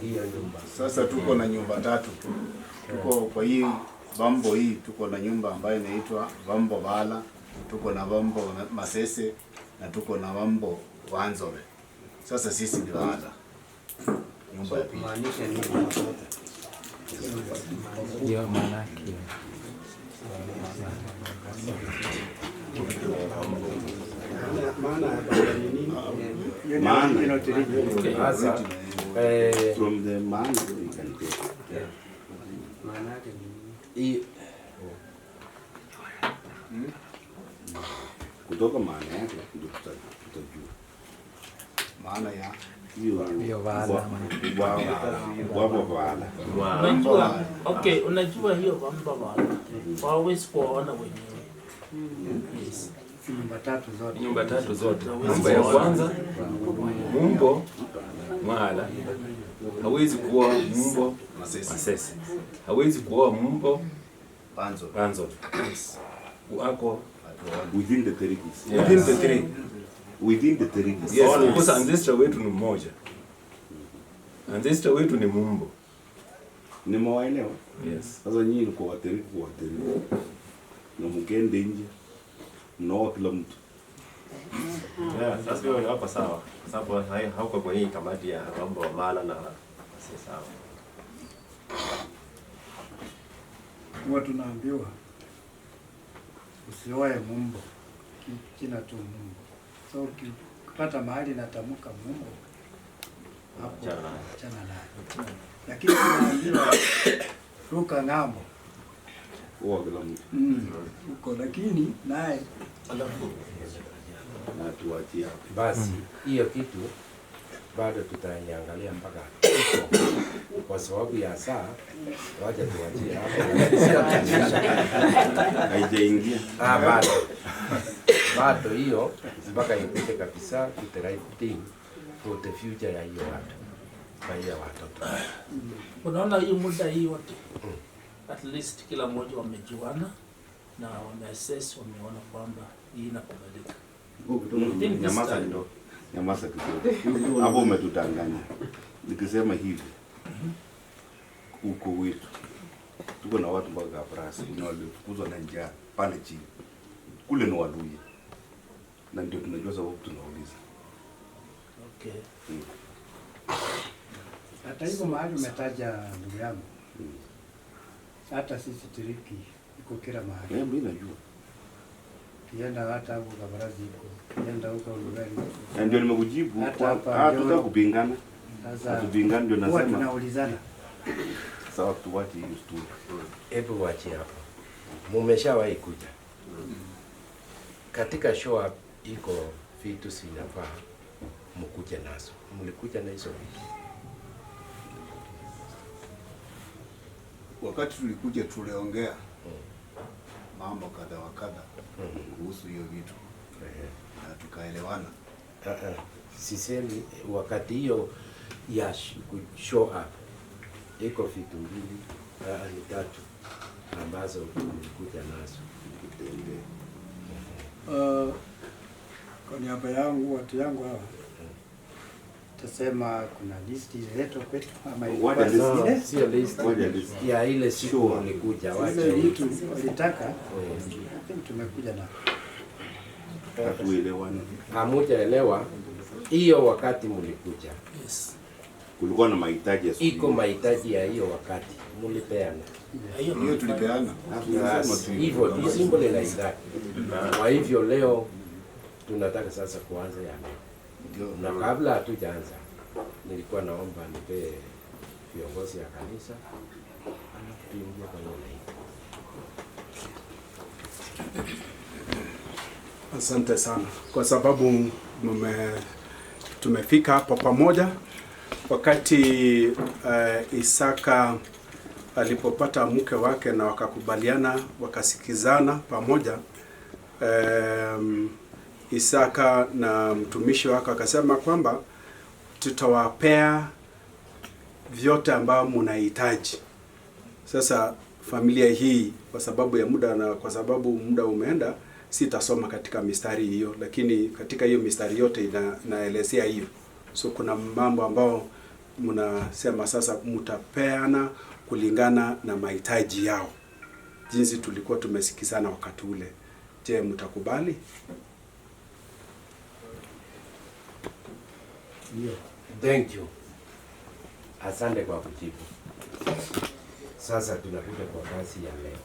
Hiyo nyumba. Sasa tuko na nyumba tatu. Tuko kwa hii Vambo hii tuko na nyumba ambayo inaitwa Vambo Bala, tuko na Vambo Masese na tuko na Vambo Wanzobe. Sasa sisi ni Bala. Nyumba ya pili. Maanisha nini? Ndio maana yake. From the man you can take. Kutoka maana yake ndio tutajua. Maana ya hiyo vala. Unajua, okay, unajua hiyo vamba vala. Hawawezi kuona wenyewe. Yes. Nyumba tatu zote. Nyumba ya kwanza mumbo mwala. Hawezi kuwa mumbo masese. Hawezi kuwa mumbo panzo. Yes. Wako within the territories. Yes. Within the three. Within the territories. Yes, because ancestor wetu ni mmoja. Ancestor wetu ni mumbo. Nimewaelewa? Yes. Sasa nyinyi ni kwa wateri. Na mkende nje. Mnaoa kila mtu. Yeah, sasa hiyo hapa sawa. Sababu hauko kwa hii kamati ya mambo ya mala na si sawa. Huwa tunaambiwa usioe mumbo, jina tu mumbo. So ukipata mahali natamka mumbo, hapo chana naye. Lakini tunaambiwa ruka ng'ambo. Kila mtu. Uko lakini naye na tuachia. Basi hiyo kitu bado tutaiangalia mpaka kwa sababu ya saa, wacha tuachie hapo. Haijaingia. Bado hiyo mpaka ipite kabisa, the right thing for the future ya hiyo watu. Kwa hiyo watoto. Unaona hiyo muda hii yote. At least kila mmoja wamejuana na wameassess, wameona kwamba hii inakubalika. Nyamaza kidogo. Hapo umetutanganya. Nikisema hivi. Uko wetu. Tuko na watu mpaka Kabrasi, waliofukuzwa na njaa pale chini. Kule ni Waluhya. Na ndio tunajua sababu tunauliza. Okay. Hata hivyo mahali umetaja ndugu yangu. Hata sisi Tiriki iko kila mahali. Mimi najua. Kienda hata hapo Kabrasi iko. Kienda huko Lugari. Ndio nimekujibu. Tutaka kupingana. Sasa kupingana ndio nasema. Tunaulizana. Sawa, tuwache hiyo story. Hebu wache hapo. Mumeshawahi kuja. Katika show up iko vitu sinafaa mkuje nazo. Mlikuja na hizo vitu. Wakati tulikuja tuliongea mambo kadha wa kadha kuhusu hiyo vitu na tukaelewana. Sisemi wakati hiyo ya show up iko vitu mbili ni tatu ambazo mlikuja nazo. Kwa niaba yangu, watu yangu hawa tasema kuna listi leto kwetu ama sio list ya ile siku mlikuja wacha vitu walitaka tumekuja na hatuelewani. Hamujaelewa hiyo wakati mlikuja. Yes. Kulikuwa na mahitaji ya iko mahitaji ya hiyo wakati mlipeana. Hiyo tulipeana. Hivyo tu simple like that. Kwa hivyo leo tunataka sasa kuanza ya leo. Na kabla hatujaanza nilikuwa naomba nipe viongozi ya kanisa tuingie kwa hiyo. Asante sana kwa sababu tumefika hapa pamoja wakati Isaka alipopata mke wake na wakakubaliana wakasikizana pamoja. Isaka na mtumishi wake akasema kwamba tutawapea vyote ambao mnahitaji. Sasa familia hii kwa sababu ya muda na kwa sababu muda umeenda, sitasoma katika mistari hiyo, lakini katika hiyo mistari yote inaelezea hiyo. So kuna mambo ambao mnasema sasa mtapeana kulingana na mahitaji yao, jinsi tulikuwa tumesikizana wakati ule. Je, mtakubali? Thank you. Asante kwa kujibu. Sasa tunakuja kwa kazi ya leo,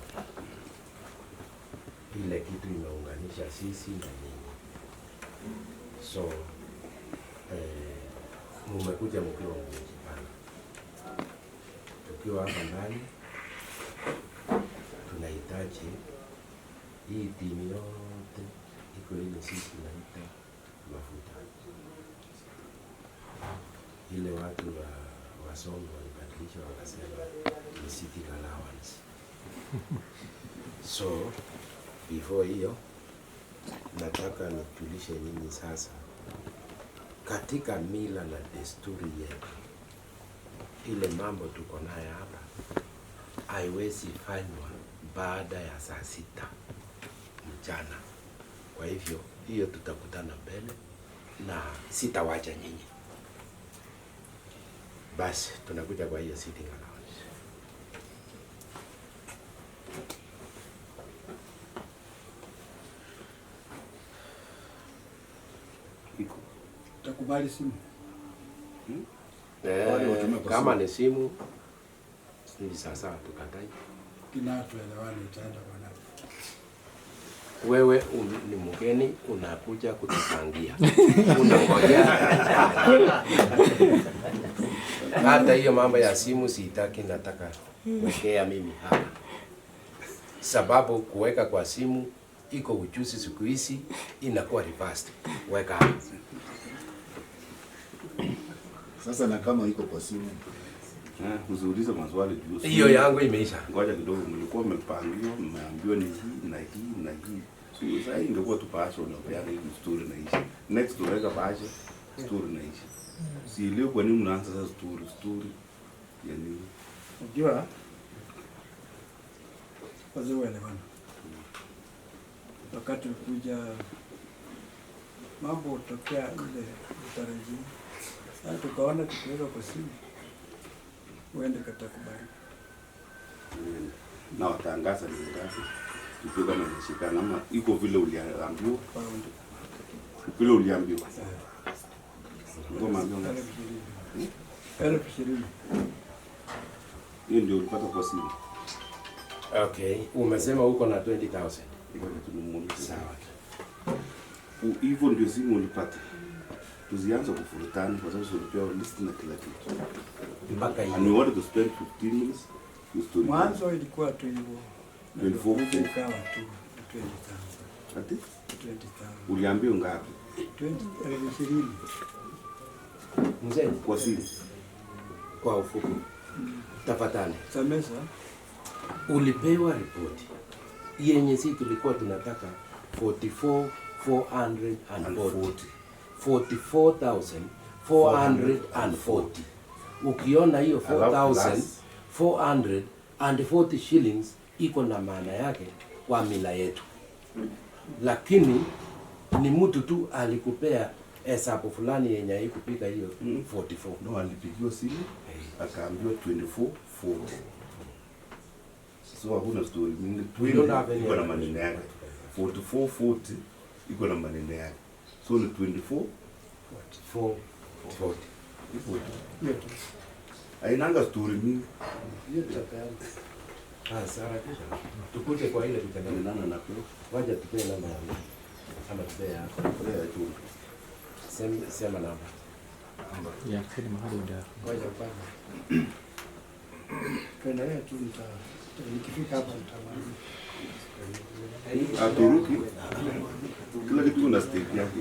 ile kitu imeunganisha sisi na nyinyi. So mumekuja mkiwa mmejipanga. Tukiwa hapa ndani tunahitaji hii timu yote iko ile sisi tunaita mafuta. Ile watu wa Songwe walibadilisha wakasema ni sitting allowance. So before hiyo nataka nitulishe nyinyi sasa, katika mila na desturi yetu, ile mambo tuko nayo hapa haiwezi fanywa baada ya saa 6 mchana. Kwa hivyo hiyo tutakutana mbele na sitawacha nyinyi. Basi tunakuja kwa hiyo sitting allowance. Utakubali simu? Kama ni simu ni sasa tukatai. Kinatuelewana itaenda bwana. Wewe ni mgeni unakuja kutupangia. Unangojea. Hata hiyo mambo ya simu sitaki, nataka wekea mimi hapa. Sababu kuweka kwa simu iko ujuzi siku hizi inakuwa reversed. Weka hapa. Sasa na kama iko kwa simu usiulize maswali juu. Hiyo yangu imeisha. Ngoja kidogo, mlikuwa mmepangiwa, mmeambiwa ni hii na hii na hii. So sasa ingekuwa tupashe unapeana hii story na hii. Next tunaweka pashe story na hii. Si leo kwa nini mnaanza sasa story? Yaani unajua wazee wanaelewana. Wakati ulikuja mambo tokea ile utarajii. Sasa tukaona tukiweka kwa simu uende katakubali. Na watangaza ni ngapi? Tujue kama inashikana ama iko vile uliambiwa. Vile uliambiwa. Ngoma ndio 20,000. Hiyo ndio ulipata kwa simu. Okay, umesema uko na 20,000. Iko na tunamuona. Sawa. Hivyo ndio simu ulipata. Tuzianza kufurutana kwa sababu tulipewa list na kila kitu. Mpaka hiyo. And we wanted to spend 15 minutes. Mwanzo ilikuwa tu hivyo. 24 ikawa tu 20,000. Ati? 20,000. Uliambiwa ngapi? 20,000. Mzee kwa simu. Kwa ufupi. Tafadhali. Samesa. Ulipewa ripoti yenye sisi tulikuwa tunataka 44,440. Ukiona hiyo 4,440 shillings iko na maana yake kwa mila yetu, lakini ni mtu tu alikupea hesabu fulani yenye haikupika hiyo 44. No, alipigiwa simu akaambiwa 2440. So hakuna story mingi. Iko na maneno yake. 4440 iko na maneno yake. So ni 2440. Hainanga story mingi. Sara tukuje kwa ile tutengenana na kwa. Waje tupee namba ya ama tupee hapo. Tu. Sema namba. Ya kadi mahali ndio. Waje upande. Tuendelee tu nikifika hapa nitamaliza. Aturuki. Kila kitu na stake yake.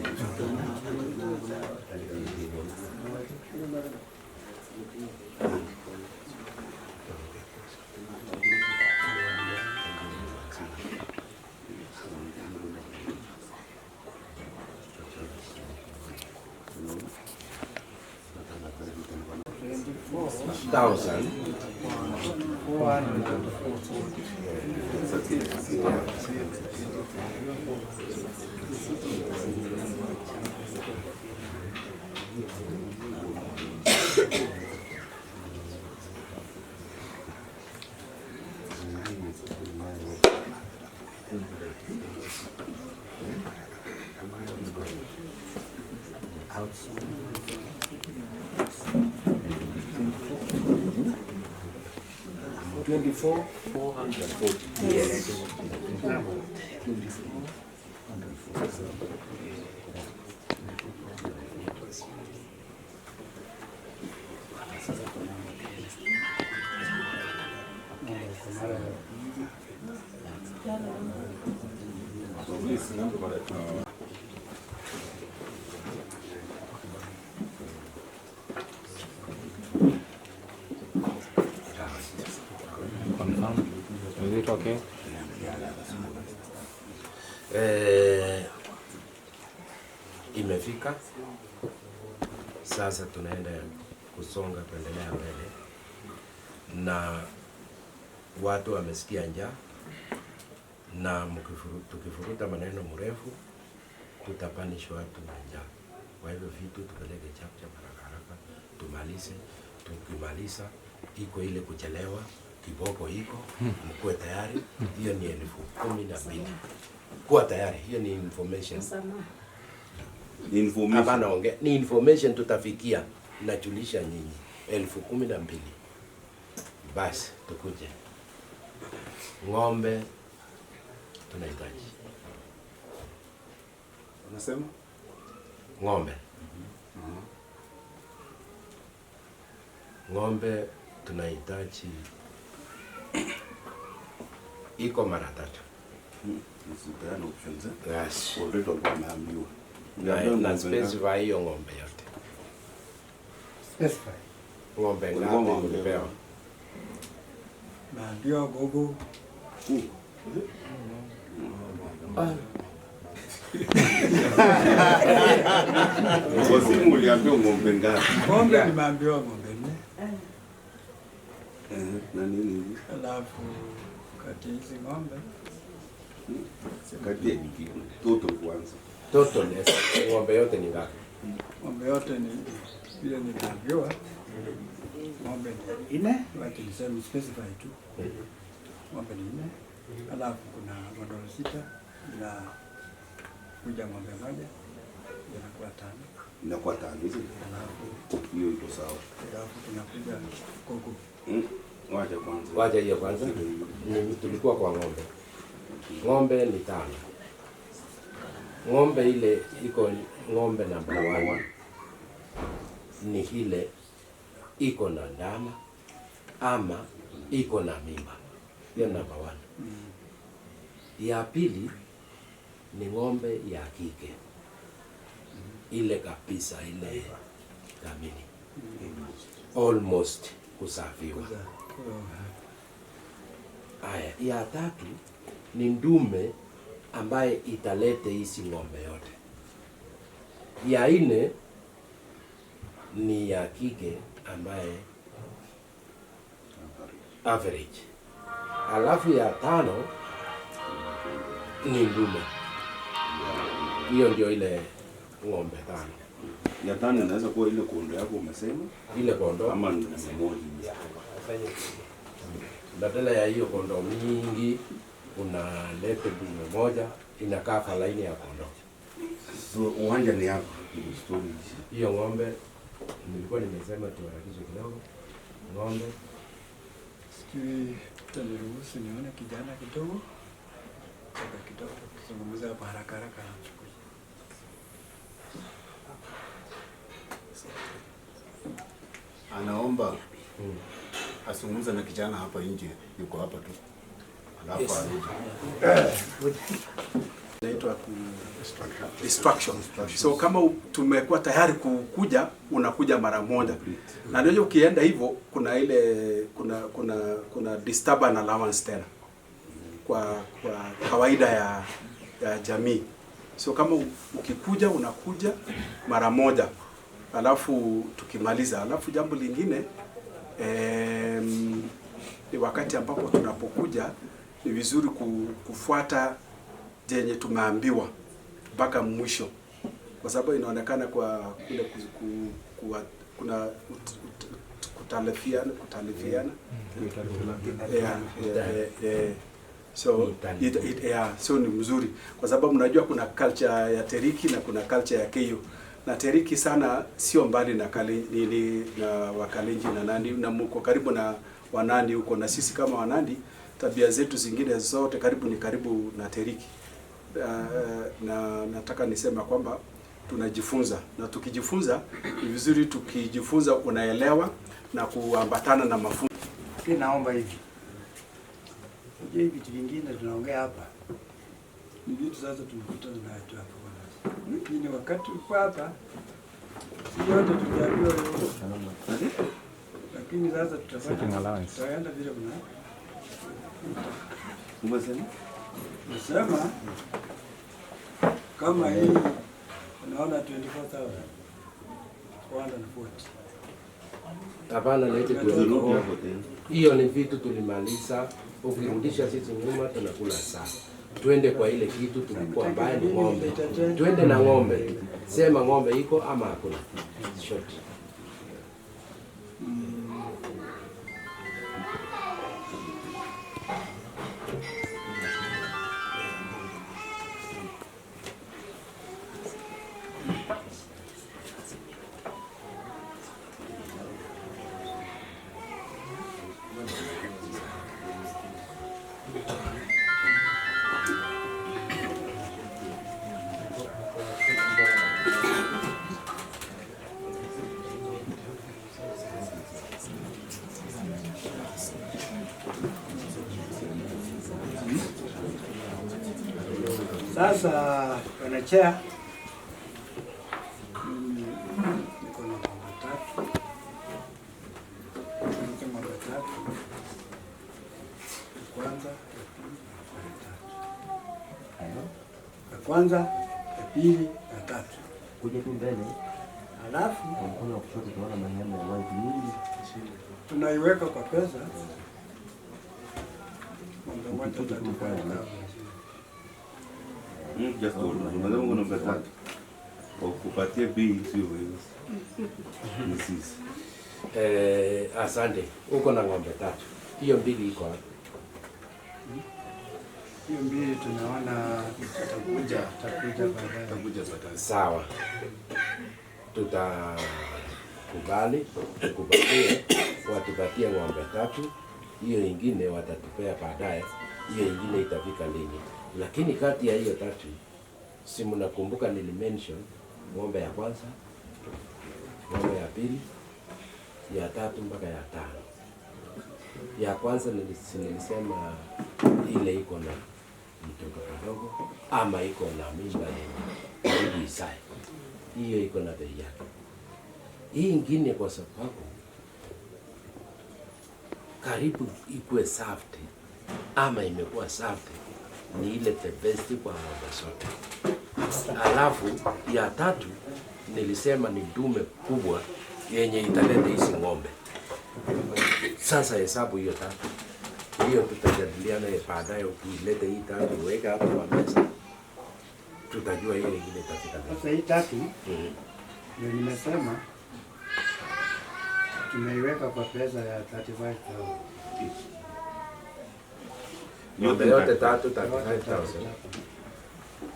24,440. Yes. Is it okay? Imefika sasa, tunaenda kusonga kuendelea mbele, na watu wamesikia njaa, na tukifuruta maneno mrefu tutapanisha watu na njaa. Kwa hivyo vitu tupeleke chapcha haraka tumalize. Tukimaliza iko ile kuchelewa, kiboko iko, mkuwe tayari. Hiyo ni 12,000. Kuwa tayari, hiyo ni information. Hapana, ongea. Ni information tutafikia, najulisha nyinyi. 12,000. Basi tukuje. Ng'ombe tunahitaji. Unasema? Ng'ombe. Ng'ombe tunahitaji iko mara 3. Yes. Na specify hiyo ng'ombe yote. Specify. Ng'ombe ngapi ulipewa? Na ndio gogo. Simu uliambiwa ng'ombe ngapi? Ng'ombe nimeambiwa ng'ombe 4. Na nini? Alafu kati hizi ng'ombe kati ya total kwanza. Total ng'ombe yote ni ngapi? Ng'ombe yote ni vile niliambiwa. Ng'ombe ni 4, wacha niseme specify tu. Ng'ombe ni 4. Alafu kuna godoro 6 na kuja ng'ombe moja inakuwa 5. Inakuwa 5 hizo. Alafu hiyo iko sawa. Alafu tunakuja kuku. Wacha kwanza. Wacha hiyo kwanza. Tulikuwa kwa ng'ombe. Ng'ombe ni 5. Ng'ombe ile iko ng'ombe namba 1 ni ile iko na ndama ama iko na mimba. Hiyo namba 1. Ya pili ni ng'ombe ya kike. Ile kabisa, ile kamili. Almost kusafiwa. Haya, ya 3 ni ndume ambaye italete hizi ng'ombe yote. Ya 4 ni ya kike ambaye average. Alafu ya 5 ni ndume. Hiyo ndio ile ng'ombe 5. Ya 5 inaweza kuwa ile kondo yako umesema? Ile kondo ama ni moja. Badala ya hiyo kondo mingi kuna lete dume moja inakaa kwa laini ya kondo. So uwanja ni yako. Hiyo ng'ombe nilikuwa nimesema tuharakishe kidogo. Ng'ombe sijui taniruhusu nione kijana kidogo. Sasa kidogo tuzungumze hapa haraka. Anaomba azungumze na kijana hapa nje, yuko hapa tu. Alafu arudi. Inaitwa instruction. So kama tumekuwa tayari kukuja, unakuja mara moja. Na ndio ukienda hivyo kuna ile kuna disturbance allowance tena. Kwa kawaida ya jamii. So kama ukikuja unakuja mara moja. Alafu tukimaliza. Alafu jambo lingine ni wakati ambapo tunapokuja ni vizuri kufuata jenye tumeambiwa mpaka mwisho, kwa sababu inaonekana kwa kule kuna kutalifiana so ni mzuri, kwa sababu mnajua kuna culture ya Teriki na kuna culture ya Keyo, na Teriki sana sio mbali na na Wakalenjin na Nandi, na mko karibu na Wanandi huko, na sisi kama Wanandi tabia zetu zingine zote karibu na Teriki. Na nataka nisema kwamba tunajifunza, na tukijifunza ni vizuri, tukijifunza unaelewa na kuambatana na mafunzo. Naomba hivi. Unajua vitu vingine tunaongea hapa ni vitu sasa tumekutana na watu hapa bwana. Lakini wakati uko hapa si yote tujaambiwa yote. Lakini sasa tutaenda vile kuna. Nasema kama hii unaona 24,000 140. Hapana, lete tu. Hiyo ni vitu tulimaliza. Ukirudisha sisi nyuma tunakula saa. Twende kwa ile kitu tulikuwa mbaya ni ng'ombe. Twende na ng'ombe. Sema ng'ombe iko ama hakuna. Short. Sasa wanachea niko na mambo tatu. Kwanza, ya pili, ya tatu. Kuja tu mbele. Alafu mkono wa kushoto tunaona manyama ya white mingi. Tunaiweka kwa pesa. Just hold on. Madam kuna namba tatu. Kupatia bei sio wewe. Ni sisi. Asante. Uko na ng'ombe tatu. Hiyo mbili iko wapi? Hiyo mbili tunaona takuja baadaye. Sawa. Tutakubali, tukubalie watupatie ng'ombe tatu. Hiyo ingine watatupea baadaye. Hiyo ingine itafika lini? Lakini kati ya hiyo tatu, si mnakumbuka nilimention ng'ombe ya kwanza, ng'ombe ya pili, ya tatu mpaka ya tano. Ya kwanza nilisema ile iko na mtoto kidogo ama iko na mimba yenye isai. Hiyo iko na bei yake. Hii ingine kwa sababu karibu ikuwe safety ama imekuwa safety, ni ile the best kwa ng'ombe zote. Alafu ya tatu nilisema ni dume kubwa yenye italeta hizi ng'ombe. Sasa hesabu hiyo tatu. Hiyo tutajadiliana baadaye, ukilete hii tatu uweka hapo kwa meza. Tutajua hiyo ingine itafika. Sasa hii tatu ndio nimesema tumeiweka kwa pesa ya 35,000. Ng'ombe yote tatu 35,000.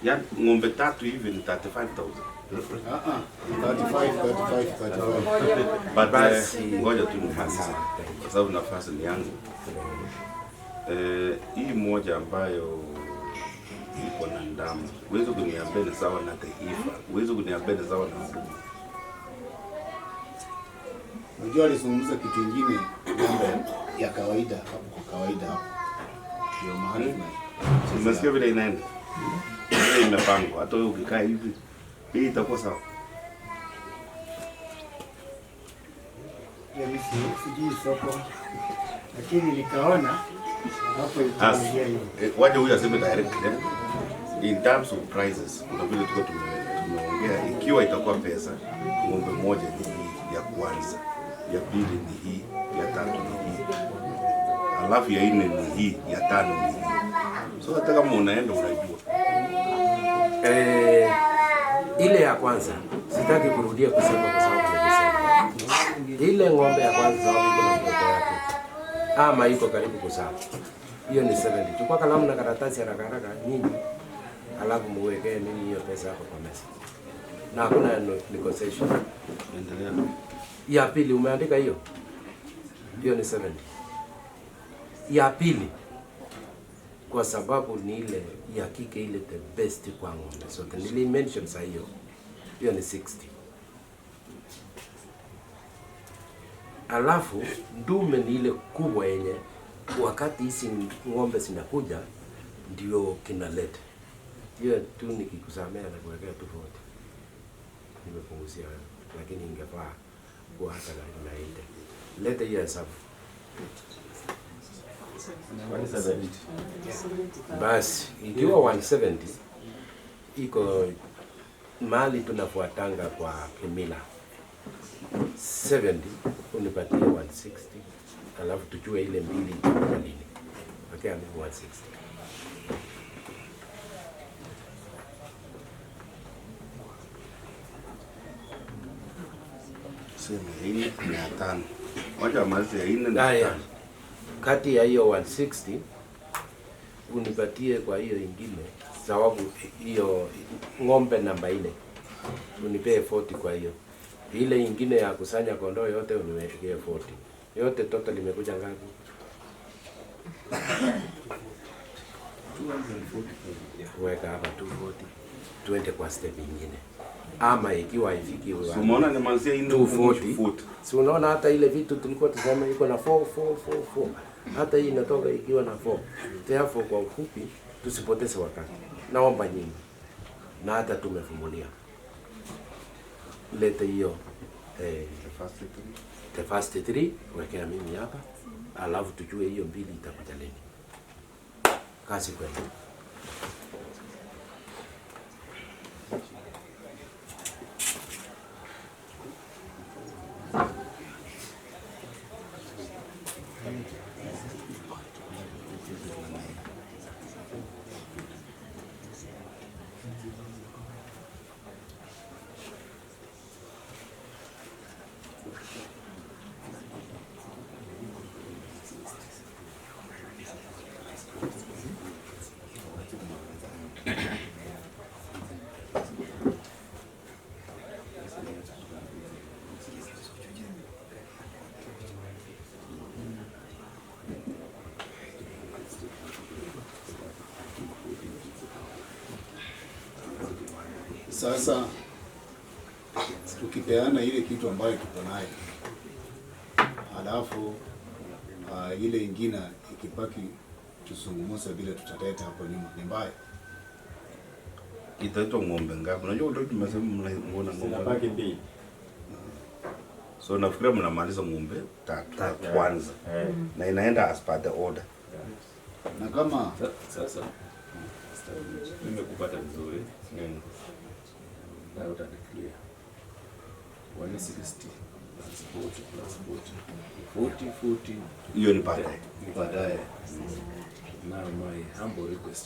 Ya ng'ombe tatu hivi ni 35,000. 35. But ngoja tu nimalize kwa sababu nafasi ni yangu. Hii moja ambayo iko na ndamu, uwezo kuniambia ni sawa na taifa, uwezo kuniambia ni sawa na Mungu. Unajua alizungumza kitu kingine, ng'ombe ya kawaida hapo, kwa kawaida hapo ndio mahali umesikia vile inaenda, vile imepangwa. Hata wewe ukikaa hivi hii itakuwa sawa. Mimi sijui soko, lakini nikaona hapo itaingia hivi. Waje huyu aseme direct in terms of prices. Kuna vile tumeongea, ikiwa itakuwa pesa, ng'ombe moja ni hii ya kwanza, ya pili ni hii, ya tatu ni hii, alafu ya nne ni hii, ya tano ni hii. So hata kama unaenda unajua. Ile ya kwanza sitaki kurudia kusema kwa sababu nilisema. Ile ng'ombe ya kwanza sababu iko na mtoto yake ama iko karibu kuzaa. Hiyo ni 70. Chukua kalamu na karatasi haraka haraka nyinyi. Alafu muwekee nini hiyo pesa hapo kwa meza. Na hakuna negotiation. Endelea. Ya pili umeandika hiyo? Hiyo ni 70. Ya pili, kwa sababu ni ile ya kike ile the best kwa ng'ombe zote. Nilimention saa hiyo ni 60. Alafu dume ni ile kubwa yenye wakati hizi ng'ombe zinakuja ndio kinaleta. Hiyo tu nikikusamea na kuwekea tu 40. Nimepunguzia wewe, lakini ingefaa kwa hata na ile. Leta hiyo hesabu. Basi ikiwa 170 iko mali tunafuatanga kwa kimila 70 unipatie 160, alafu tujue ile mbili itakuwa nini. Okay, I'm 160. Sema 4,500. Wacha malize 4,500. Kati ya hiyo 160 unipatie kwa hiyo ingine, sababu hiyo ng'ombe namba 4 unipee 40 kwa hiyo. Ile ingine ya kusanya kondoo yote uniwekee 40. Yote total imekuja ngapi? 240. Weka hapa 240. 20 kwa step ingine. Ama ikiwa ifiki umeona ni manzia 240. Si unaona hata ile vitu tulikuwa tusema iko na 4. Hata hii inatoka ikiwa na 4. Therefore kwa ufupi tusipoteze wakati. Naomba nyinyi. Na hata tumefumulia. Leta hiyo the first 3 wekea mimi hapa, alafu tujue hiyo mbili itakuja lini. Kazi kwenu. Sasa tukipeana ile kitu ambayo tuko nayo, alafu ile ingine ikipaki tusungumusa vile tutateta hapo nyuma, ni mbaya. Itaitwa ng'ombe ngapi? Unajua ndio tumesema mnaona ng'ombe baki mbili. So nafikiri mnamaliza ng'ombe 3 kwanza. Na inaenda as per the order. Na kama sasa nimekupata vizuri. Na utanifikia 160 40 hiyo ni baadaye. Now my humble request,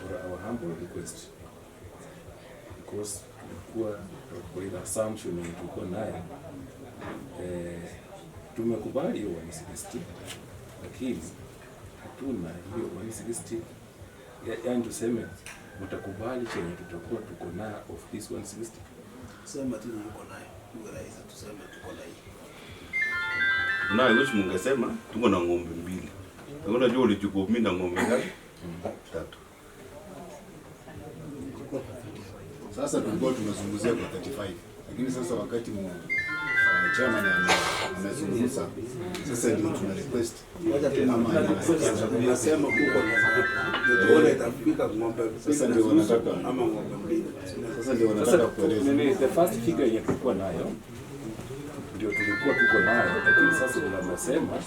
or our humble request, because tulikuwa kwa ile assumption tulikuwa nayo, tumekubali hiyo 160, lakini hatuna hiyo 160. Yaani tuseme mtakubali chenye tutakuwa tuko nayo of this 160. Sema tu uko nayo. Iwe rahisi tuseme tuko nayo. Na hiyo mungesema tuko na ng'ombe mbili. Unajua ulichukua mimi na ng'ombe ngapi? 3. Sasa tulikuwa tunazungumzia kwa 35. Lakini sasa wakati chairman amezungumza, sasa ndio tuna request. Ngoja tena tunasema huko tuone itafika ng'ombe. Sasa ndio wanataka ama ng'ombe mbili. Sasa ndio wanataka kueleza. The first figure yenye tulikuwa nayo ndio tulikuwa tuko nayo, lakini sasa ndio amesema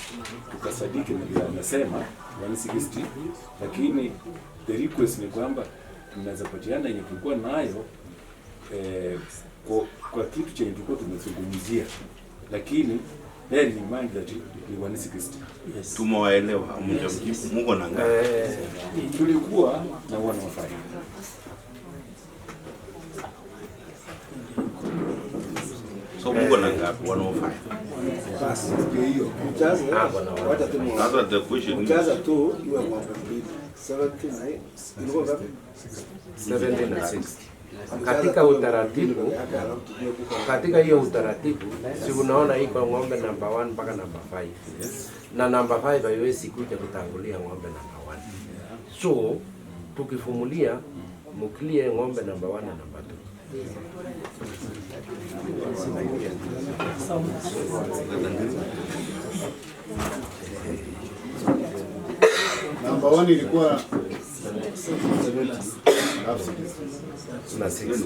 tukasadiki ndio amesema 160, lakini the request ni kwamba tunaweza patiana yenye tulikuwa nayo kwa kitu chenye tulikuwa tumezungumzia, lakini then in mind that ni 160. Yes. Tumewaelewa mjamjibu Mungu na ngapi? Tulikuwa na 105. So Mungu na ngapi? 105. Basi ndio hiyo. Mchaza wacha tu. Sasa the question mchaza tu iwe ng'ombe mbili. 70 na ilikuwa ngapi? 70 na 60. katika hiyo utaratibu, si unaona iko ng'ombe namba 1 mpaka namba 5. Na namba 5 haiwezi kuja kutangulia ng'ombe namba 1. So tukifumulia muklie ng'ombe namba 1 na namba 2. Namba 1 ilikuwa na 6.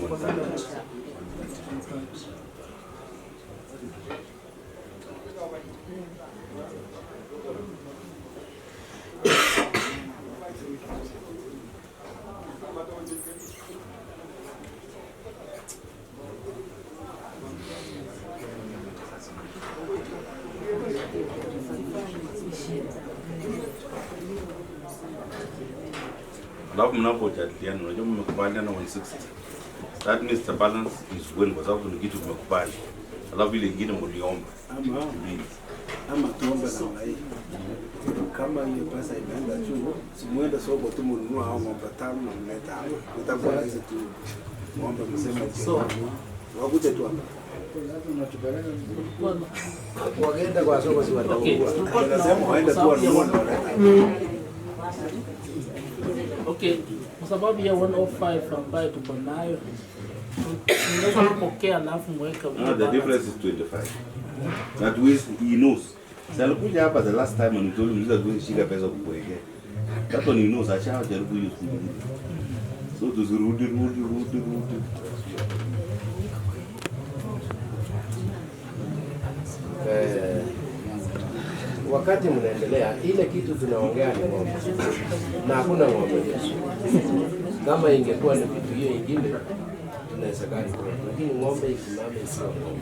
Alafu mnapojadiliana unajua mmekubaliana 160. That means the balance is win kwa sababu ni kitu tumekubali. Alafu ile nyingine mliomba. Ama tuombe na hii. Kama hiyo pesa imeenda juu, simuende soko tu mnunua au ng'ombe 5 na mleta hapa. Itakuwa hizo tu. Ng'ombe msema so wakuje tu hapa. Wakienda kwa soko si watakuwa. Wanasema waende tu wanunua na waleta. Okay, kwa sababu ya 105 ambayo tuko nayo tunaweza kupokea alafu mweka. No, the difference is 25. That means he knows. Sasa alikuja hapa the last time and told him that going shika pesa kukuwekea. That one he knows acha jaribu hiyo tu. So tuzirudi. Wakati mnaendelea ile kitu tunaongea ni ng'ombe. Na hakuna ng'ombe Yesu. Kama ingekuwa ni vitu hiyo ingine tunaweza gani kwa. Lakini ng'ombe isimame sio ng'ombe.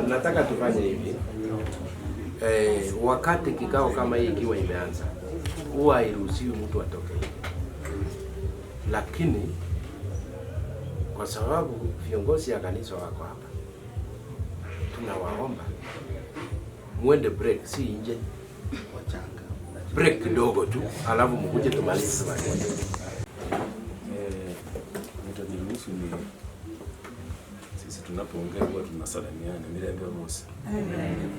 Nataka tufanye hivi. Wakati kikao kama hii ikiwa imeanza, huwa hairuhusiwi mtu atoke hivi. Lakini kwa sababu viongozi ya kanisa wako hapa, tunawaomba muende break, si nje. Break kidogo tu, alafu mkuje tumalize pamoja. Mtaniruhusu ni sisi tunapoongea huwa tunasalimiana Mirembe Musa.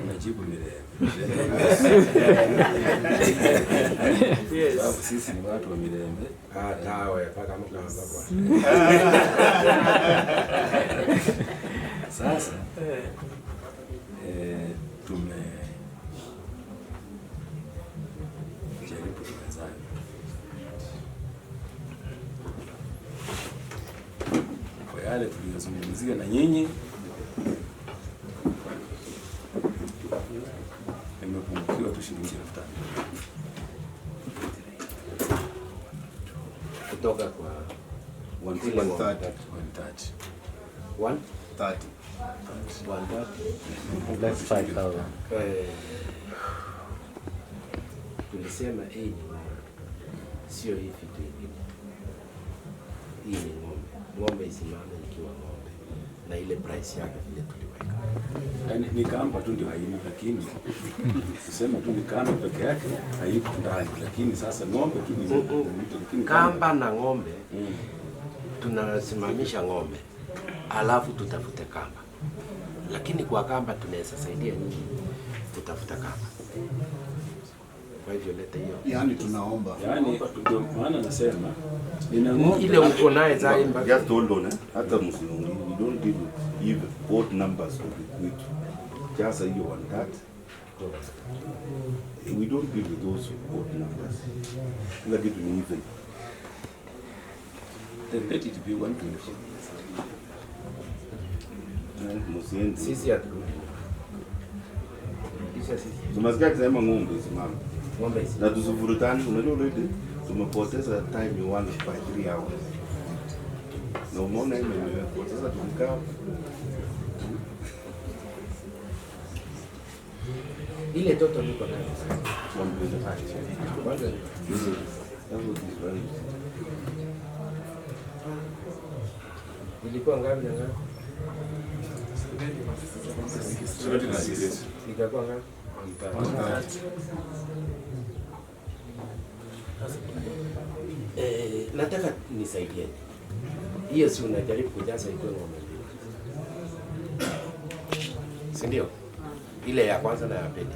Unajibu Mirembe. Yes. Sisi ni watu wa Mirembe. Tawe paka mtu baba. Sasa jaribu tuwezane. Kwa yale tuliyozungumzia na nyinyi, nimepungukiwa tu shilingi 5,000 kutoka kwa 130. 130. That's 5,000. Tulisema hii sio hivi tu hivi. Hii ni ng'ombe. Ng'ombe isimame ikiwa ng'ombe. Na ile price yake vile tuliweka. Yaani ni kamba tu ndio haina, lakini kusema tu ni kamba peke yake haiko ndani, lakini sasa ng'ombe tu ni lakini kamba na ng'ombe tunasimamisha ng'ombe alafu tutafute kamba. Lakini kwa kamba tunaweza saidia nyinyi kutafuta kamba. Kwa hivyo leta hiyo. Yaani tunaomba. Yaani ndio maana nasema ile uko naye zaimba. Just hold on, hata msiongee. We don't deal with even odd numbers of equity. Just hiyo 130. We don't deal with those odd numbers. Kila kitu ni even. Let it be 124. Sisi haturudi. Tunasikia kusema ng'ombe simama. Ng'ombe simama. Na tusivurutane, unajua already tumepoteza time 1 by 3 hours. Na umeona hii sasa tumekaa ile toto liko nayo. Kwanza ilikuwa ngapi na ngapi? Ikakuwa ngapi? Nataka nisaidie. Hiyo si unajaribu kujaza iko ng'ombe. Si ndio? Ile ya kwanza na ya pili.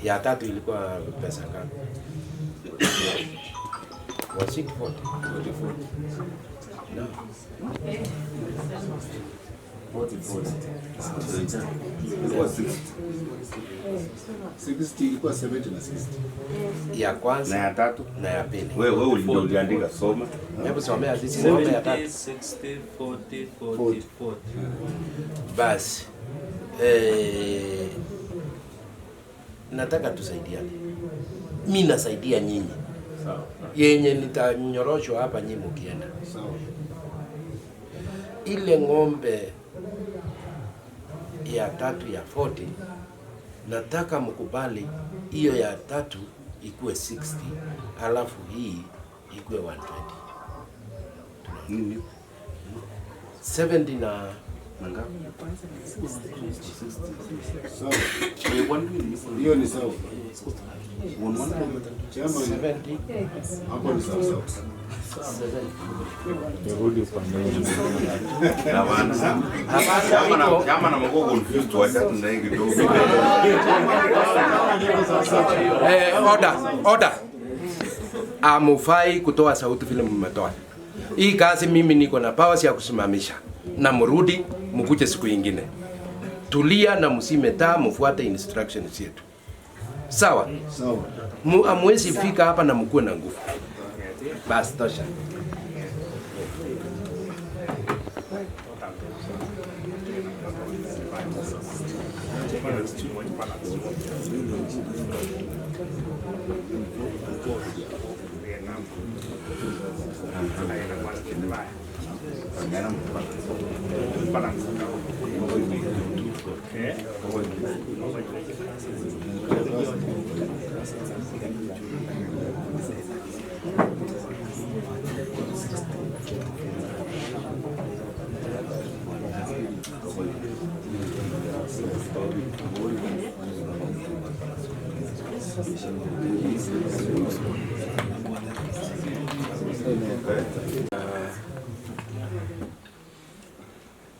Ya tatu ilikuwa pesa ngapi? Was it 40? 44. No. 60 ilikuwa 70 na 60. Ya kwanza na ya tatu na ya pili. Wewe uliandika soma. Hebu somea sisi ng'ombe ya tatu. 60 40 40 40. Basi nataka tusaidiane. Mimi nasaidia nyinyi. Sawa. Yenye nitanyoroshwa hapa nyinyi mkienda. Sawa. Ile ng'ombe ya tatu ya 40 nataka mkubali hiyo ya tatu ikuwe 60 alafu hii ikuwe 120. Nini? 70 na ngapi? Sawa. Hiyo ni sawa. Hapo ni sawa sawa. Turudi upande Kama na mko confused wacha tunaye kidogo. Order. Amufai kutoa sauti vile mmetoa. Hii kazi mimi niko na powers ya kusimamisha. Na mrudi mkuje siku nyingine. Tulia na msime taa, mfuate instructions yetu. Sawa? Sawa. Amwezi fika hapa na mkuwe na nguvu. Basi tosha.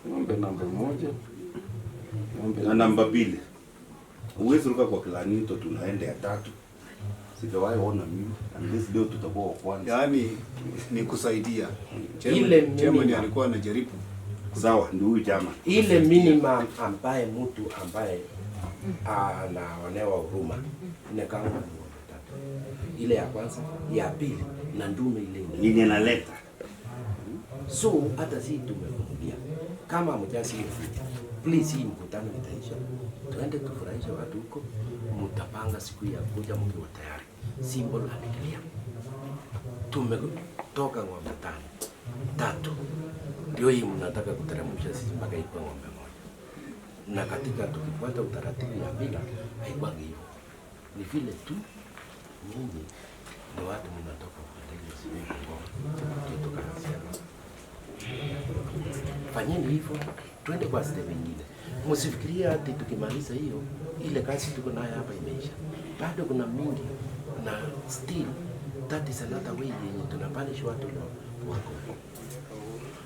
Ng'ombe namba 1, ng'ombe na namba 2. Uwezo ruka kwa Kilanito tunaenda ya 3. Sijawahi ona mimi. Unless leo tutakuwa wa kwanza. Yaani ni kusaidia. Ile Chairman alikuwa anajaribu. Sawa, ndio huyu chama. Ile minimum ambaye mtu ambaye anaonewa huruma ni kama ng'ombe 3. Ile ya kwanza, ya pili na ndume ile yenye naleta. So hata si tumevumilia. Kama mjasi please hii mkutano itaisha. Tuende tufurahishe watu huko. Mtapanga siku ya kuja mkiwa tayari. Symbol and clear. Tumetoka ng'ombe 3. Ndio hii mnataka kuteremsha sisi mpaka ikuwe ng'ombe 1. Na katika tukifuata utaratibu ya bila haikwangi hivyo. Ni vile tu nyinyi ni watu mnatoka kuendelea sisi ndio tukasema. Fanyeni hivyo, twende kwa step nyingine. Msifikiria ati tukimaliza hiyo ile kazi tuko nayo hapa imeisha. Bado kuna mingi na still that is another way yenye tunapanish watu wako.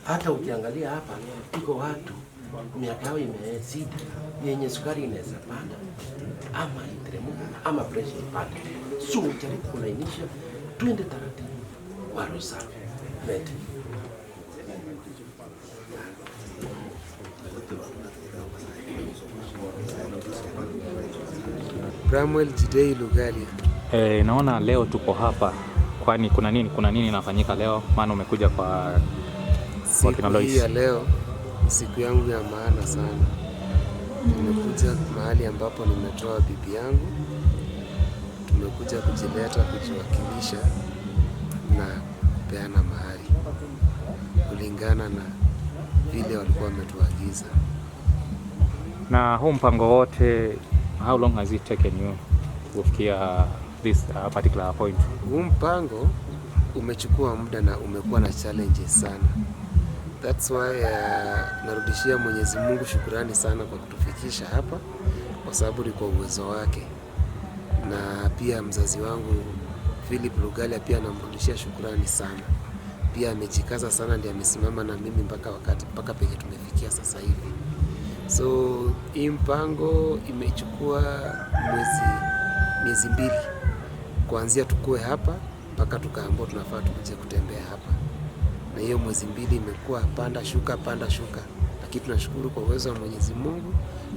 Hata ukiangalia hapa iko watu miaka yao imezidi yenye sukari inaweza panda ama iteremuka ama pressure ipande. So jaribu kulainisha, twende taratibu kwa ruhusa. Mete. Bramwell Jidei Lugalia. Naona leo tuko hapa kwani kuna nini inafanyika leo? Maana umekuja kwa kina Lois. Hii ya leo siku yangu ya maana sana. Nimekuja mahali ambapo nimetoa bibi yangu. tumekuja kujileta kujiwakilisha na kupeana mahari kulingana na vile walikuwa wametuagiza. Na huu mpango wote, how long has it taken you kufikia this particular point? Huu mpango umechukua muda na umekuwa na challenges sana. That's why narudishia Mwenyezi Mungu shukrani sana kwa kutufikisha hapa, kwa sababu ni kwa uwezo wake. Na pia mzazi wangu Philip Lugalia pia namrudishia shukrani sana. Pia amejikaza sana, ndiye amesimama na mimi mpaka penye tumefikia sasa hivi. So hii mpango imechukua miezi 2 kuanzia tukue hapa mpaka tukaambiwa tunafaa tukuje kutembea hapa. Na hiyo mwezi 2 imekuwa panda shuka, lakini tunashukuru kwa uwezo wa Mwenyezi Mungu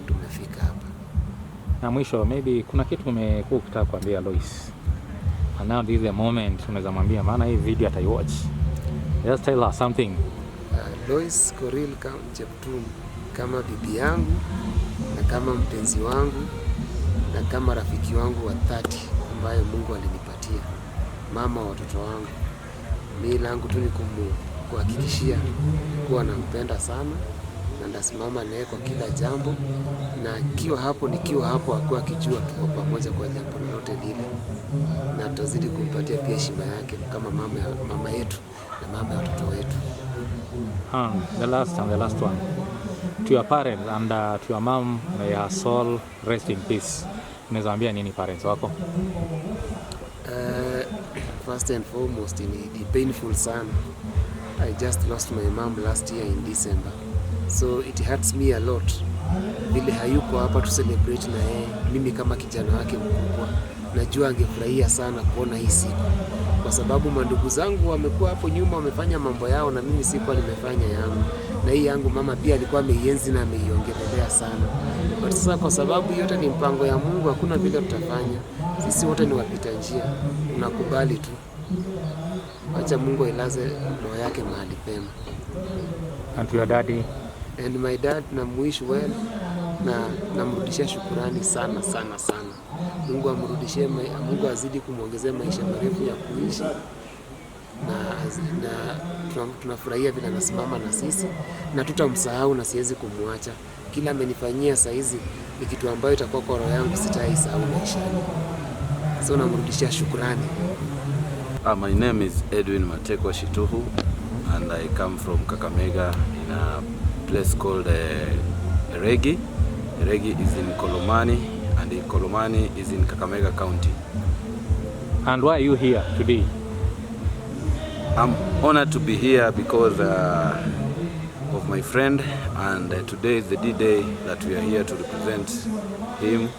tumefika hapa. Na mwisho, maybe kuna kitu umekuwa ukitaka kuambia Lois, and now this is the moment unaweza mwambia, maana hii video ataiwatch. Just tell her something. Lois Korir Cheptum kama bibi yangu na kama mpenzi wangu na kama rafiki wangu wa 30 ambaye Mungu alinipatia, mama wa watoto wangu. Mimi langu tu ni kuhakikishia kuwa nampenda sana na ndasimama naye kwa kila jambo, na nikiwa hapo akuwa akijua tuko pamoja kwa jambo lolote lile, na tutazidi kumpatia pia heshima yake kama mama yetu na mama ya watoto wetu. The last one. To your parents and to your mom, may her soul rest in peace. Unaweza ambia nini parents wako? First and foremost, ni painful sana. I just lost my mom last year in December. So it hurts me a lot. Vile hayuko hapa to celebrate na yeye, mimi kama kijana wake mkubwa, najua angefurahia sana kuona hii siku. Kwa sababu mandugu zangu wamekuwa hapo nyuma wamefanya mambo yao na mimi sikuwa nimefanya yangu. Na hii yangu mama pia alikuwa ameienzi na ameiongelelea sana. But sasa kwa sababu yote ni mpango ya Mungu, hakuna vile tutafanya. Sisi wote ni wapita njia. Unakubali tu. Acha Mungu ailaze roho yake mahali pema. And to your daddy? And my dad, namwish well na namrudishia shukurani sana. Mungu amrudishie, Mungu azidi kumwongezea maisha marefu ya kuishi, na tunafurahia vile anasimama na sisi na tutamsahau na siwezi kumwacha. Kila amenifanyia saizi ni kitu ambayo itakuwa kwa roho yangu sitaisahau maishani. So namrudishia shukrani. My name is Edwin Matekwa Shituhu and I come from Kakamega in a place called Eregi. Eregi is in Kolomani and Kolomani is in Kakamega County. And why are you here today? I'm honored to be here because of my friend, and today is the D-Day that we are here to represent him.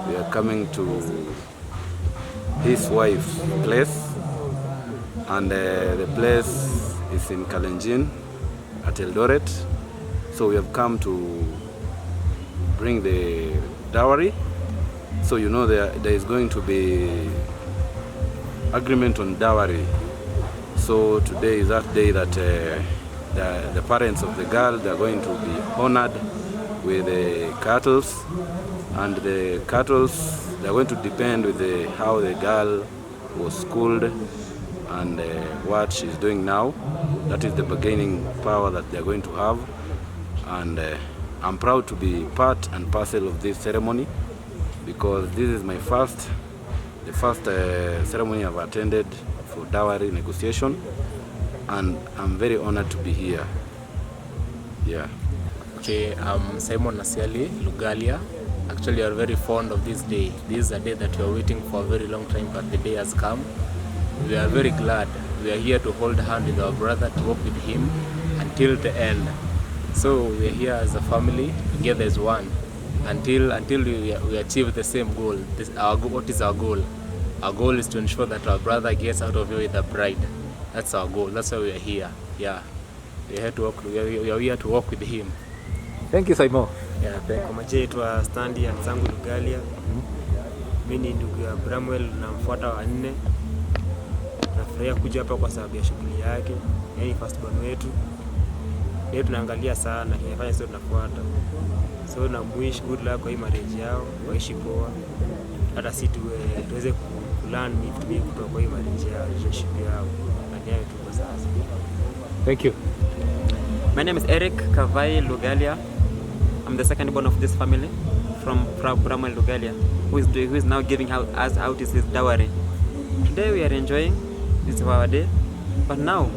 We are coming to his wife's place, and the place is in Kalenjin at Eldoret. So we have come to bring the dowry. So you know there is going to be agreement on dowry. So today is that day that the parents of the girl, they are going to be honored with the cattle, and the cattle, they are going to depend with how the girl was schooled and what she's doing now. That is the bargaining power that they are going to have, and I'm proud to be part and parcel of this ceremony because this is my first ceremony I've attended for dowry negotiation, and I'm very honored to be here. Yeah. Okay, I'm Simon Nasiali Lugalia. Actually, we are very fond of this day. This is a day that we are waiting for a very long time, but the day has come. We are very glad. We are here to hold hand with our brother, to walk with him until the end. So we are here as a family, together as one, until we achieve the same goal. What is our goal? Our goal is to ensure that our brother gets out of here with a bride. That's our goal. That's why we are here. Yeah, we are here to walk. We are here to walk with him. Thank you, Simon. Yeah, thank you. Kwa majina yetu Stanley Anzangu Lugalia. Mimi ni ndugu ya Bramwell na mfuata wa 4. Nafurahia kuja hapa kwa sababu ya shughuli yake. Yeye first born wetu. Leo tunaangalia sana kinafanya sio tunafuata. So na wish good luck kwa hii marriage yao, waishi poa. hata si tuweze kulearn vitu vingi kutoka kwa hii marriage ya relationship yao. Na ndio tuko sasa. Thank you. My name is Eric Kavai Lugalia. I'm the second born of this family from Bramwell Lugalia, who is now giving us out his dowry. Today we are enjoying this our day, but now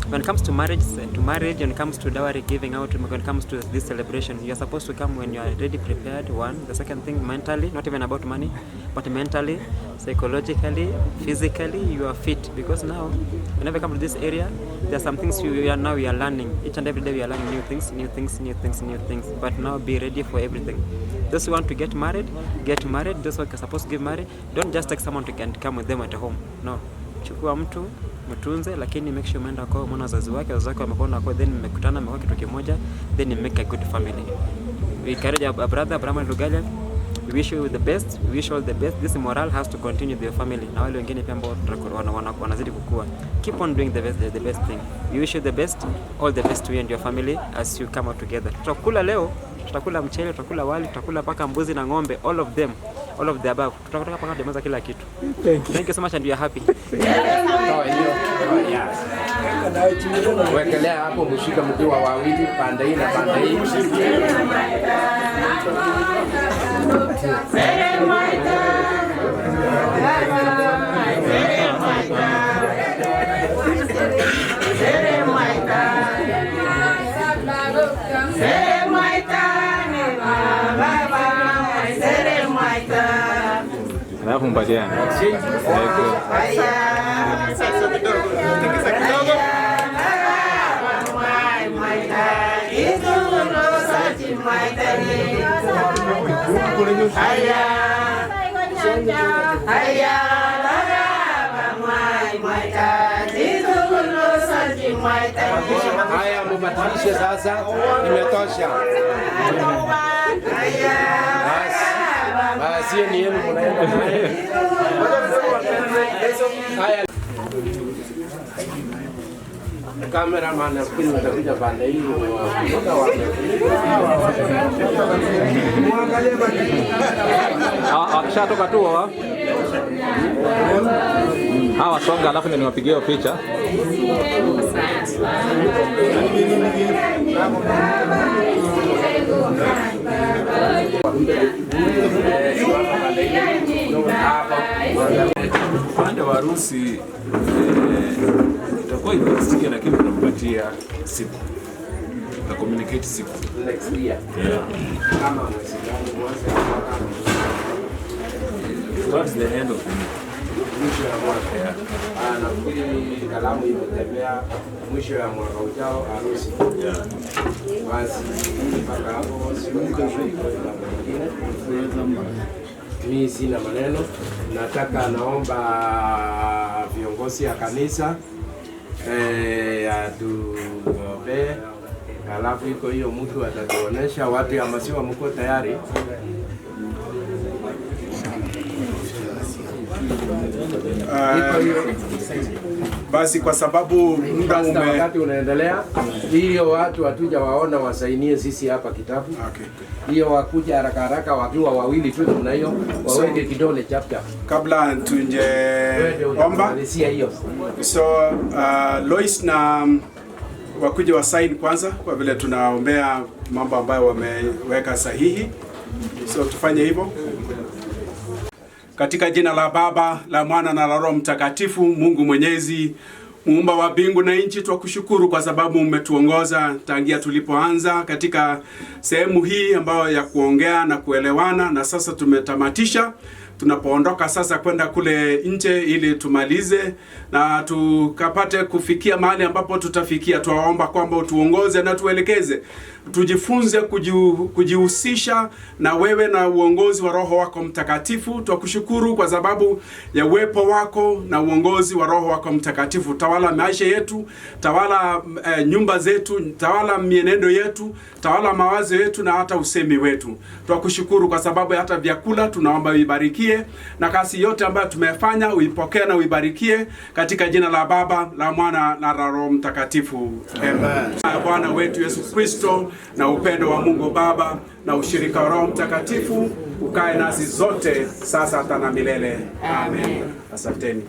when it comes to marriage, when it comes to dowry giving out, when it comes to this celebration, you are supposed to come when you are already prepared. One, the second thing, mentally, not even about money, but mentally, psychologically, physically, you are fit. Because now, whenever you come to this area, there are some things we are learning. Each and every day we are learning new things. But now be ready for everything. Those who want to get married, get married. Those who are supposed to get married, don't just take someone to come with them at home. No, chukua mtu mtunze, lakini make sure umeenda kwa mwana wazazi wake wamekwenda kwa, then mmekutana mmekuwa kitu kimoja, then you make a good family. We encourage our brother Bramwell Lugalia. We wish you the best. We wish all the best. This moral has to continue with your family. Na wale wengine pia ambao wanazidi kukua. Keep on doing the best thing. We wish you the best. All the best to you and your family as you come out together. Tutakula leo, tutakula mchele, tutakula wali, tutakula paka mbuzi na ng'ombe, all of them. All of the above. Tutakutaka paka demeza kila kitu. Thank you so much and we are happy. Wekelea hapo mshika mkiwa wawili pande hii na pande hii. Alafu mpatiane. Haya, mubadilishe sasa, imetosha. Basi ni yenu mnaenda. Haya. Cameraman nafikiri utakuja pande hii. Shatoka tu hawa songa, alafu ndio niwapigie picha. Upande wa harusi itakuwa interesting, lakini tunampatia siku na communicate siku next year. Kama mwezi gani towards the end of the year. Mwisho ya mwaka. Nafikiri kalamu imetembea mwisho ya mwaka ujao harusi. Basi mpaka hapo simuka mwingine. Mimi sina maneno. Nataka naomba viongozi ya kanisa atuombee. Alafu iko hiyo mtu atatuonesha wapi amasiwa mko tayari. Basi kwa sababu muda wakati unaendelea, hiyo watu hatuja waona wasainie sisi hapa kitabu. Hiyo wakuja haraka haraka wakiwa wawili tu na hiyo waweke kidole chapcha kabla tunje omba hiyo. So Lois na wakuja wa sign kwanza, kwa vile tunaombea mambo ambayo wameweka sahihi. So tufanye hivyo. Katika jina la Baba, la Mwana na la Roho Mtakatifu. Mungu Mwenyezi, muumba wa mbingu na nchi, twakushukuru kwa sababu umetuongoza tangia tulipoanza katika sehemu hii ambayo ya kuongea na kuelewana, na sasa tumetamatisha. Tunapoondoka sasa kwenda kule nje ili tumalize na tukapate kufikia mahali ambapo tutafikia, tuwaomba kwamba utuongoze na tuelekeze, tujifunze kujihusisha na wewe na uongozi wa Roho wako Mtakatifu. Twakushukuru kwa sababu ya uwepo wako na uongozi wa Roho wako Mtakatifu. Tawala maisha yetu, tawala nyumba zetu, tawala mienendo yetu, tawala mawazo yetu na hata usemi wetu. Twakushukuru kwa sababu hata vyakula tunaomba vibariki ubarikie, na kazi yote ambayo tumefanya uipokee na uibarikie katika jina la Baba, la Mwana na la Roho Mtakatifu. Amen. Bwana wetu Yesu Kristo na upendo wa Mungu Baba na ushirika wa Roho Mtakatifu ukae nasi zote sasa hata na milele. Amen. Asanteni.